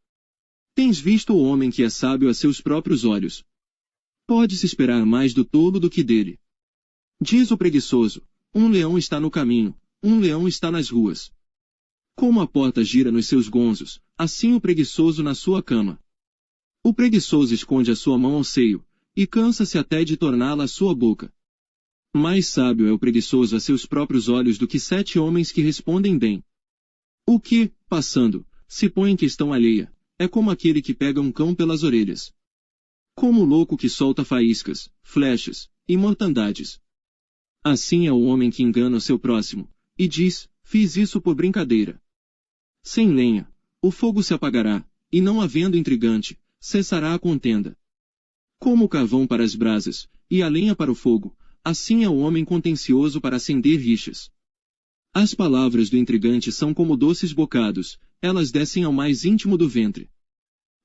Tens visto o homem que é sábio a seus próprios olhos? Pode-se esperar mais do tolo do que dele. Diz o preguiçoso, um leão está no caminho, um leão está nas ruas. Como a porta gira nos seus gonzos, assim o preguiçoso na sua cama. O preguiçoso esconde a sua mão ao seio, e cansa-se até de torná-la a sua boca. Mais sábio é o preguiçoso a seus próprios olhos do que 7 homens que respondem bem. O que, passando, se põe em questão alheia, é como aquele que pega um cão pelas orelhas. Como o louco que solta faíscas, flechas, e mortandades. Assim é o homem que engana o seu próximo, e diz, fiz isso por brincadeira. Sem lenha, o fogo se apagará, e não havendo intrigante, cessará a contenda. Como o carvão para as brasas, e a lenha para o fogo, assim é o homem contencioso para acender rixas. As palavras do intrigante são como doces bocados, elas descem ao mais íntimo do ventre.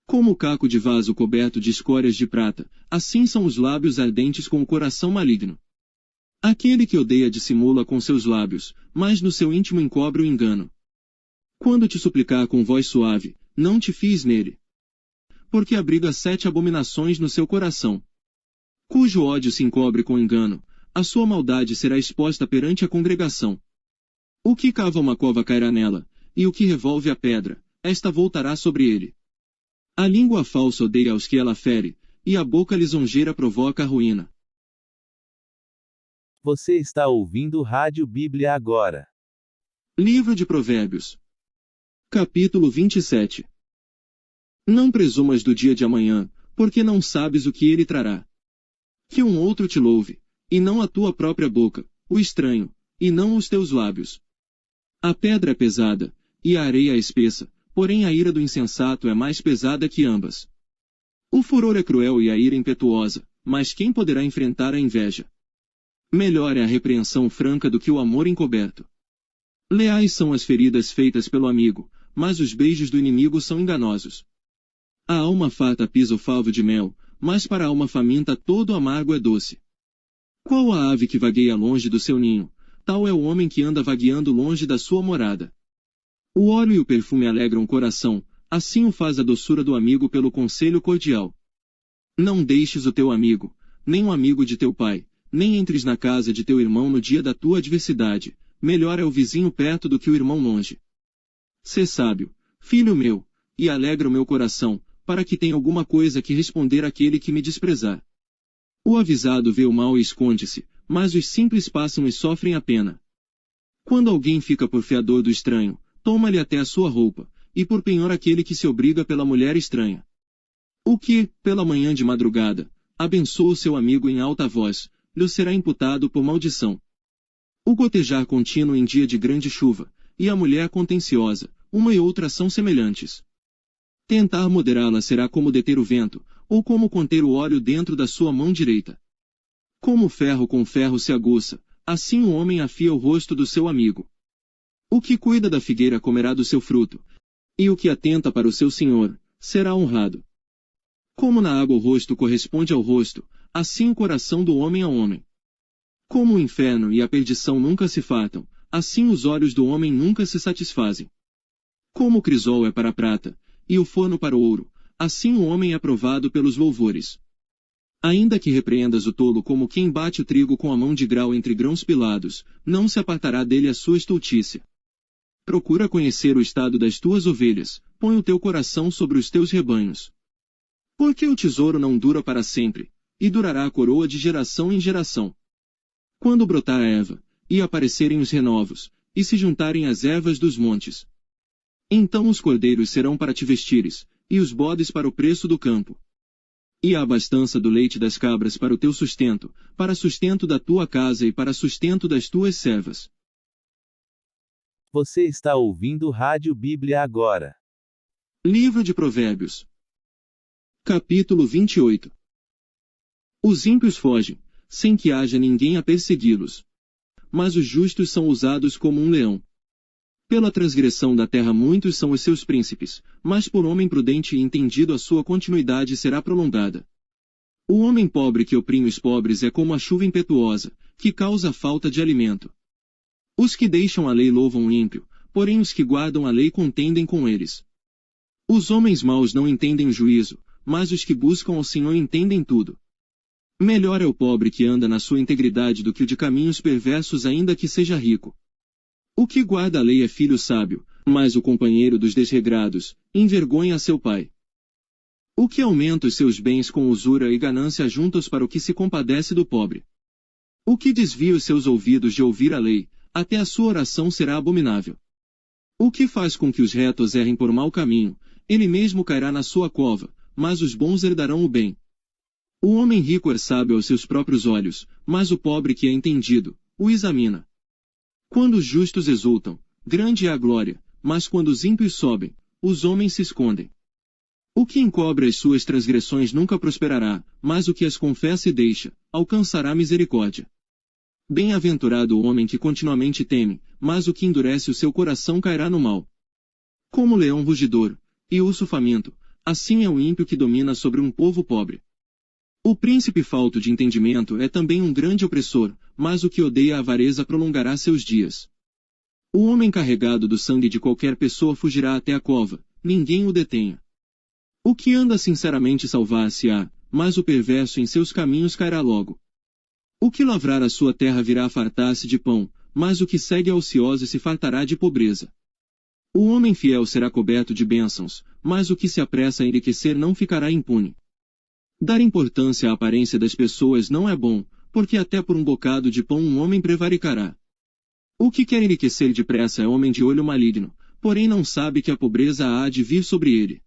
Como o caco de vaso coberto de escórias de prata, assim são os lábios ardentes com o coração maligno. Aquele que odeia dissimula com seus lábios, mas no seu íntimo encobre o engano. Quando te suplicar com voz suave, não te fies nele. Porque abriga 7 abominações no seu coração. Cujo ódio se encobre com engano, a sua maldade será exposta perante a congregação. O que cava uma cova cairá nela, e o que revolve a pedra, esta voltará sobre ele. A língua falsa odeia aos que ela fere, e a boca lisonjeira provoca a ruína. Você está ouvindo Rádio Bíblia agora. Livro de Provérbios. Capítulo 27. Não presumas do dia de amanhã, porque não sabes o que ele trará. Que um outro te louve, e não a tua própria boca, o estranho, e não os teus lábios. A pedra é pesada, e a areia é espessa, porém a ira do insensato é mais pesada que ambas. O furor é cruel e a ira impetuosa, mas quem poderá enfrentar a inveja? Melhor é a repreensão franca do que o amor encoberto. Leais são as feridas feitas pelo amigo, mas os beijos do inimigo são enganosos. A alma farta pisa o favo de mel, mas para a alma faminta todo amargo é doce. Qual a ave que vagueia longe do seu ninho? Tal é o homem que anda vagueando longe da sua morada. O óleo e o perfume alegram o coração, assim o faz a doçura do amigo pelo conselho cordial. Não deixes o teu amigo, nem o amigo de teu pai, nem entres na casa de teu irmão no dia da tua adversidade, melhor é o vizinho perto do que o irmão longe. Sê sábio, filho meu, e alegra o meu coração, para que tenha alguma coisa que responder àquele que me desprezar. O avisado vê o mal e esconde-se, mas os simples passam e sofrem a pena. Quando alguém fica por fiador do estranho, toma-lhe até a sua roupa, e por penhor aquele que se obriga pela mulher estranha. O que, pela manhã de madrugada, abençoa o seu amigo em alta voz, lhe será imputado por maldição. O gotejar contínuo em dia de grande chuva, e a mulher contenciosa, uma e outra são semelhantes. Tentar moderá-la será como deter o vento, ou como conter o óleo dentro da sua mão direita. Como ferro com ferro se aguça, assim o homem afia o rosto do seu amigo. O que cuida da figueira comerá do seu fruto, e o que atenta para o seu senhor, será honrado. Como na água o rosto corresponde ao rosto, assim o coração do homem ao homem. Como o inferno e a perdição nunca se fartam, assim os olhos do homem nunca se satisfazem. Como o crisol é para a prata, e o forno para o ouro, assim o homem é provado pelos louvores. Ainda que repreendas o tolo como quem bate o trigo com a mão de grau entre grãos pilados, não se apartará dele a sua estultícia. Procura conhecer o estado das tuas ovelhas, põe o teu coração sobre os teus rebanhos. Porque o tesouro não dura para sempre, e durará a coroa de geração em geração. Quando brotar a erva, e aparecerem os renovos, e se juntarem as ervas dos montes. Então os cordeiros serão para te vestires, e os bodes para o preço do campo. E a abastança do leite das cabras para o teu sustento, para sustento da tua casa e para sustento das tuas servas. Você está ouvindo Rádio Bíblia agora. Livro de Provérbios. Capítulo 28. Os ímpios fogem, sem que haja ninguém a persegui-los. Mas os justos são usados como um leão. Pela transgressão da terra muitos são os seus príncipes, mas por homem prudente e entendido a sua continuidade será prolongada. O homem pobre que oprime os pobres é como a chuva impetuosa, que causa falta de alimento. Os que deixam a lei louvam o ímpio, porém os que guardam a lei contendem com eles. Os homens maus não entendem o juízo, mas os que buscam ao Senhor entendem tudo. Melhor é o pobre que anda na sua integridade do que o de caminhos perversos ainda que seja rico. O que guarda a lei é filho sábio, mas o companheiro dos desregrados envergonha a seu pai. O que aumenta os seus bens com usura e ganância juntos para o que se compadece do pobre. O que desvia os seus ouvidos de ouvir a lei, até a sua oração será abominável. O que faz com que os retos errem por mau caminho, ele mesmo cairá na sua cova, mas os bons herdarão o bem. O homem rico é sábio aos seus próprios olhos, mas o pobre que é entendido, o examina. Quando os justos exultam, grande é a glória, mas quando os ímpios sobem, os homens se escondem. O que encobre as suas transgressões nunca prosperará, mas o que as confessa e deixa, alcançará misericórdia. Bem-aventurado o homem que continuamente teme, mas o que endurece o seu coração cairá no mal. Como leão rugidor, e urso faminto, assim é o ímpio que domina sobre um povo pobre. O príncipe falto de entendimento é também um grande opressor, mas o que odeia a avareza prolongará seus dias. O homem carregado do sangue de qualquer pessoa fugirá até a cova, ninguém o detenha. O que anda sinceramente salvar-se-á, mas o perverso em seus caminhos cairá logo. O que lavrar a sua terra virá a fartar-se de pão, mas o que segue a ocioso se fartará de pobreza. O homem fiel será coberto de bênçãos, mas o que se apressa a enriquecer não ficará impune. Dar importância à aparência das pessoas não é bom, porque até por um bocado de pão um homem prevaricará. O que quer enriquecer depressa é homem de olho maligno, porém não sabe que a pobreza há de vir sobre ele.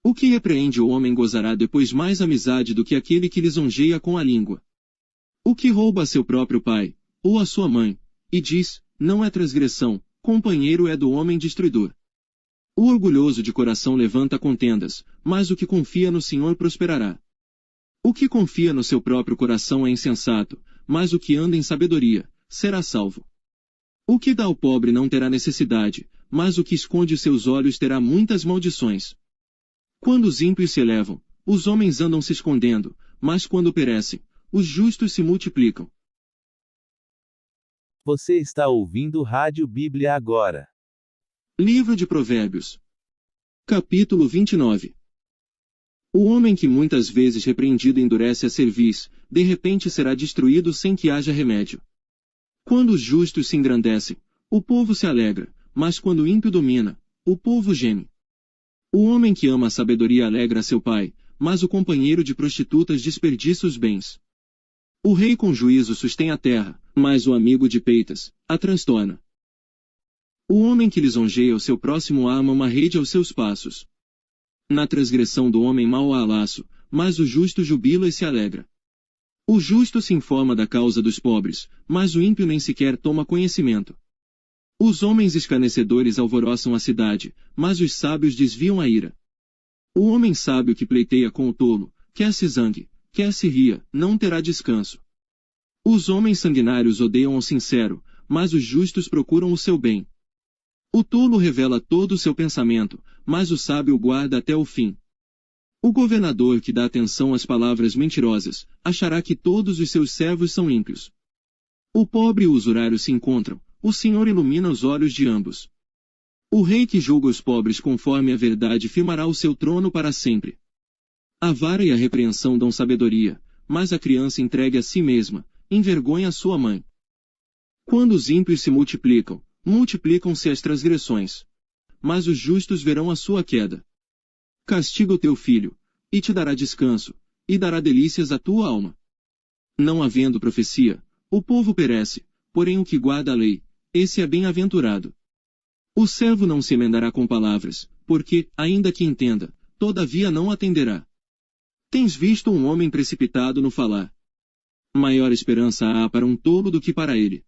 O que repreende o homem gozará depois mais amizade do que aquele que lisonjeia com a língua. O que rouba a seu próprio pai, ou a sua mãe, e diz, não é transgressão, companheiro é do homem destruidor. O orgulhoso de coração levanta contendas, mas o que confia no Senhor prosperará. O que confia no seu próprio coração é insensato, mas o que anda em sabedoria, será salvo. O que dá ao pobre não terá necessidade, mas o que esconde seus olhos terá muitas maldições. Quando os ímpios se elevam, os homens andam se escondendo, mas quando perecem, os justos se multiplicam. Você está ouvindo Rádio Bíblia agora. Livro de Provérbios. Capítulo 29. O homem que muitas vezes repreendido endurece a cerviz, de repente será destruído sem que haja remédio. Quando os justos se engrandecem, o povo se alegra, mas quando o ímpio domina, o povo geme. O homem que ama a sabedoria alegra seu pai, mas o companheiro de prostitutas desperdiça os bens. O rei com juízo sustém a terra, mas o amigo de peitas a transtorna. O homem que lisonjeia o seu próximo arma uma rede aos seus passos. Na transgressão do homem mau há laço, mas o justo jubila e se alegra. O justo se informa da causa dos pobres, mas o ímpio nem sequer toma conhecimento. Os homens escarnecedores alvoroçam a cidade, mas os sábios desviam a ira. O homem sábio que pleiteia com o tolo, quer se zangue, quer se ria, não terá descanso. Os homens sanguinários odeiam ao sincero, mas os justos procuram o seu bem. O tolo revela todo o seu pensamento, mas o sábio guarda até o fim. O governador que dá atenção às palavras mentirosas, achará que todos os seus servos são ímpios. O pobre e o usurário se encontram, o Senhor ilumina os olhos de ambos. O rei que julga os pobres conforme a verdade firmará o seu trono para sempre. A vara e a repreensão dão sabedoria, mas a criança entregue a si mesma, envergonha a sua mãe. Quando os ímpios se multiplicam, multiplicam-se as transgressões. Mas os justos verão a sua queda. Castiga o teu filho, e te dará descanso, e dará delícias à tua alma. Não havendo profecia, o povo perece, porém o que guarda a lei, esse é bem-aventurado. O servo não se emendará com palavras, porque, ainda que entenda, todavia não atenderá. Tens visto um homem precipitado no falar? Maior esperança há para um tolo do que para ele.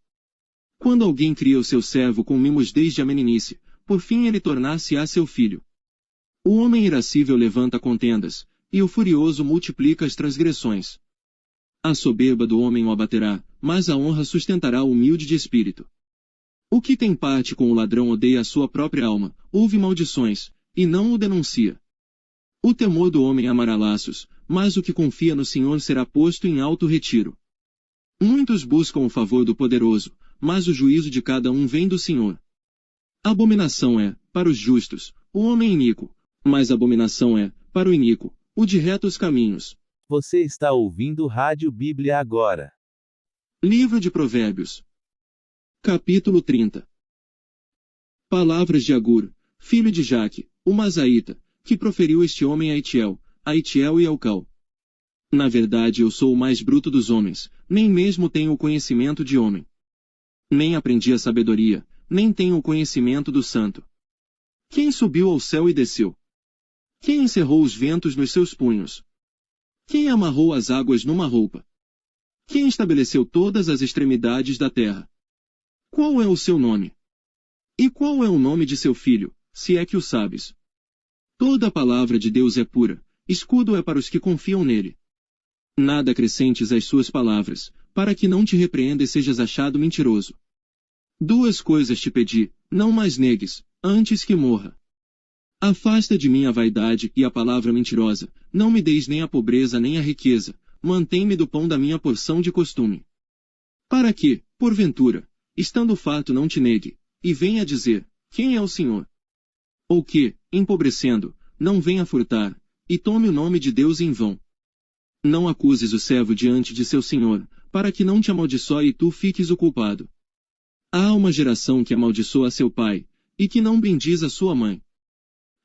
Quando alguém cria o seu servo com mimos desde a meninice, por fim ele tornar-se-á seu filho. O homem irascível levanta contendas, e o furioso multiplica as transgressões. A soberba do homem o abaterá, mas a honra sustentará o humilde de espírito. O que tem parte com o ladrão odeia a sua própria alma, ouve maldições, e não o denuncia. O temor do homem amará laços, mas o que confia no Senhor será posto em alto retiro. Muitos buscam o favor do poderoso, mas o juízo de cada um vem do Senhor. Abominação é, para os justos, o homem iníquo, mas abominação é, para o iníquo, o de retos caminhos. Você está ouvindo Rádio Bíblia agora. Livro de Provérbios. Capítulo 30. Palavras de Agur, filho de Jaque, o Mazaíta, que proferiu este homem a Itiel e Elcal. Na verdade eu sou o mais bruto dos homens, nem mesmo tenho o conhecimento de homem. Nem aprendi a sabedoria, nem tenho o conhecimento do santo. Quem subiu ao céu e desceu? Quem encerrou os ventos nos seus punhos? Quem amarrou as águas numa roupa? Quem estabeleceu todas as extremidades da terra? Qual é o seu nome? E qual é o nome de seu filho, se é que o sabes? Toda a palavra de Deus é pura, escudo é para os que confiam nele. Nada acrescentes às suas palavras, para que não te repreenda e sejas achado mentiroso. 2 coisas te pedi, não mais negues, antes que morra. Afasta de mim a vaidade e a palavra mentirosa, não me deis nem a pobreza nem a riqueza, mantém-me do pão da minha porção de costume. Para que, porventura, estando o fato não te negue, e venha dizer, quem é o Senhor? Ou que, empobrecendo, não venha furtar, e tome o nome de Deus em vão. Não acuses o servo diante de seu senhor, para que não te amaldiçoe e tu fiques o culpado. Há uma geração que amaldiçoa seu pai, e que não bendiz a sua mãe.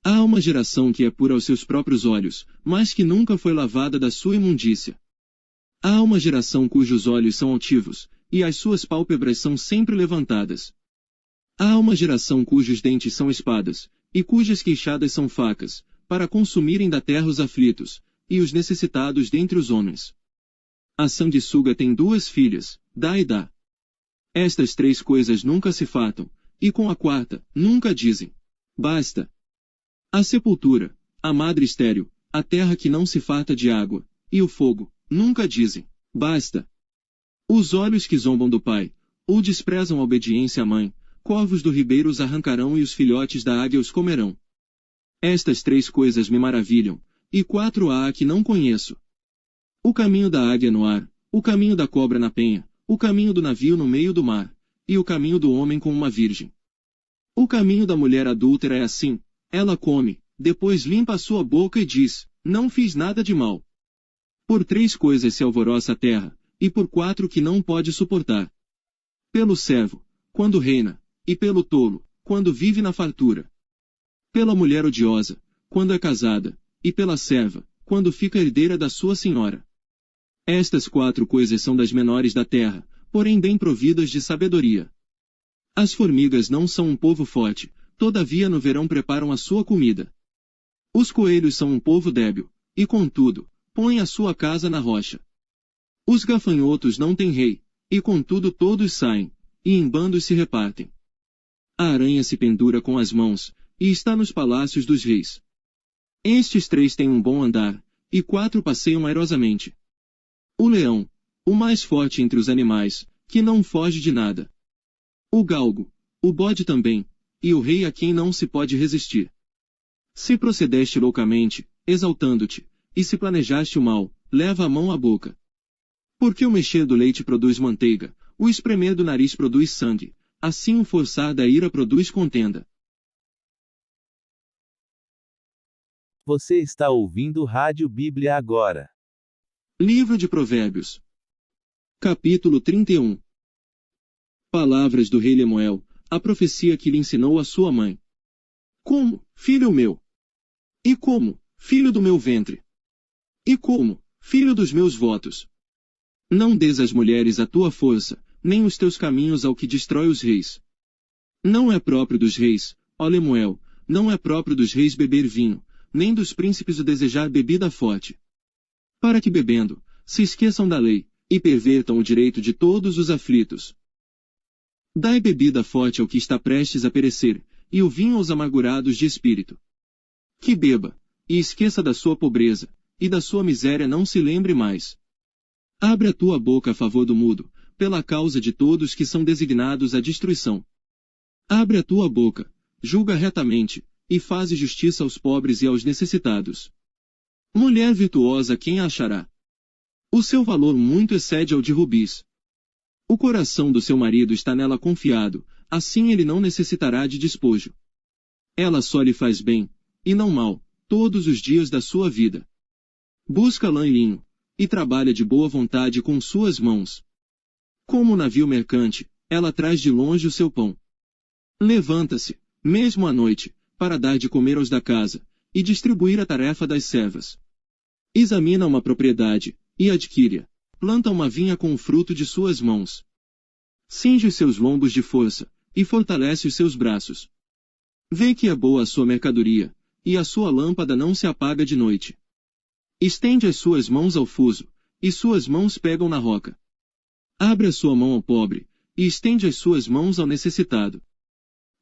Há uma geração que é pura aos seus próprios olhos, mas que nunca foi lavada da sua imundícia. Há uma geração cujos olhos são altivos, e as suas pálpebras são sempre levantadas. Há uma geração cujos dentes são espadas, e cujas queixadas são facas, para consumirem da terra os aflitos, e os necessitados dentre os homens. A sanguessuga tem 2 filhas, dá e dá. Estas 3 coisas nunca se fartam, e com a quarta, nunca dizem, basta. A sepultura, a madre estéril, a terra que não se farta de água, e o fogo, nunca dizem, basta. Os olhos que zombam do pai, ou desprezam a obediência à mãe, corvos do ribeiro os arrancarão e os filhotes da águia os comerão. Estas 3 coisas me maravilham, e 4 há que não conheço. O caminho da águia no ar, o caminho da cobra na penha, o caminho do navio no meio do mar, e o caminho do homem com uma virgem. O caminho da mulher adúltera é assim, ela come, depois limpa a sua boca e diz, não fiz nada de mal. Por 3 coisas se alvoroça a terra, e por 4 que não pode suportar. Pelo servo, quando reina, e pelo tolo, quando vive na fartura. Pela mulher odiosa, quando é casada, e pela serva, quando fica herdeira da sua senhora. Estas 4 coisas são das menores da terra, porém bem providas de sabedoria. As formigas não são um povo forte, todavia no verão preparam a sua comida. Os coelhos são um povo débil, e contudo, põem a sua casa na rocha. Os gafanhotos não têm rei, e contudo todos saem, e em bandos se repartem. A aranha se pendura com as mãos, e está nos palácios dos reis. Estes 3 têm um bom andar, e 4 passeiam airosamente. O leão, o mais forte entre os animais, que não foge de nada. O galgo, o bode também, e o rei a quem não se pode resistir. Se procedeste loucamente, exaltando-te, e se planejaste o mal, leva a mão à boca. Porque o mexer do leite produz manteiga, o espremer do nariz produz sangue, assim o forçar da ira produz contenda. Você está ouvindo Rádio Bíblia agora. Livro de Provérbios. Capítulo 31. Palavras do rei Lemuel, a profecia que lhe ensinou a sua mãe. Como, filho meu? E como, filho do meu ventre? E como, filho dos meus votos? Não des às mulheres a tua força, nem os teus caminhos ao que destrói os reis. Não é próprio dos reis, ó Lemuel, não é próprio dos reis beber vinho, nem dos príncipes o desejar bebida forte. Para que bebendo, se esqueçam da lei, e pervertam o direito de todos os aflitos. Dai bebida forte ao que está prestes a perecer, e o vinho aos amargurados de espírito. Que beba, e esqueça da sua pobreza, e da sua miséria não se lembre mais. Abre a tua boca a favor do mudo, pela causa de todos que são designados à destruição. Abre a tua boca, julga retamente, e faze justiça aos pobres e aos necessitados. Mulher virtuosa quem a achará? O seu valor muito excede ao de rubis. O coração do seu marido está nela confiado, assim ele não necessitará de despojo. Ela só lhe faz bem, e não mal, todos os dias da sua vida. Busca lã e linho, e trabalha de boa vontade com suas mãos. Como um navio mercante, ela traz de longe o seu pão. Levanta-se, mesmo à noite, para dar de comer aos da casa, e distribuir a tarefa das servas. Examina uma propriedade, e adquire-a. Planta uma vinha com o fruto de suas mãos. Cinge os seus lombos de força, e fortalece os seus braços. Vê que é boa a sua mercadoria, e a sua lâmpada não se apaga de noite. Estende as suas mãos ao fuso, e suas mãos pegam na roca. Abre a sua mão ao pobre, e estende as suas mãos ao necessitado.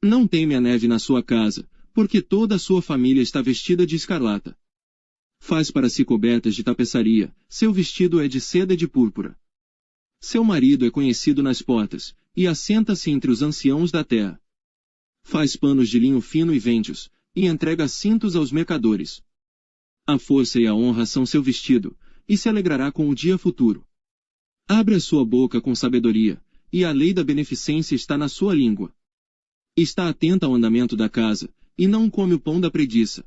Não teme a neve na sua casa, porque toda a sua família está vestida de escarlata. Faz para si cobertas de tapeçaria, seu vestido é de seda e de púrpura. Seu marido é conhecido nas portas, e assenta-se entre os anciãos da terra. Faz panos de linho fino e vende-os, e entrega cintos aos mercadores. A força e a honra são seu vestido, e se alegrará com o dia futuro. Abre a sua boca com sabedoria, e a lei da beneficência está na sua língua. Está atenta ao andamento da casa, e não come o pão da preguiça.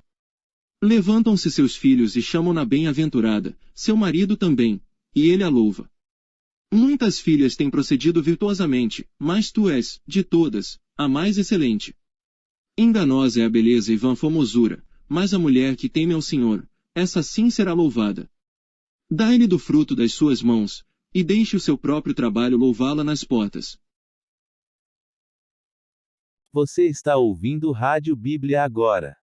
Levantam-se seus filhos e chamam-na bem-aventurada, seu marido também, e ele a louva. Muitas filhas têm procedido virtuosamente, mas tu és, de todas, a mais excelente. Enganosa é a beleza e vã formosura, mas a mulher que teme ao Senhor, essa sim será louvada. Dai-lhe do fruto das suas mãos, e deixe o seu próprio trabalho louvá-la nas portas. Você está ouvindo Rádio Bíblia agora.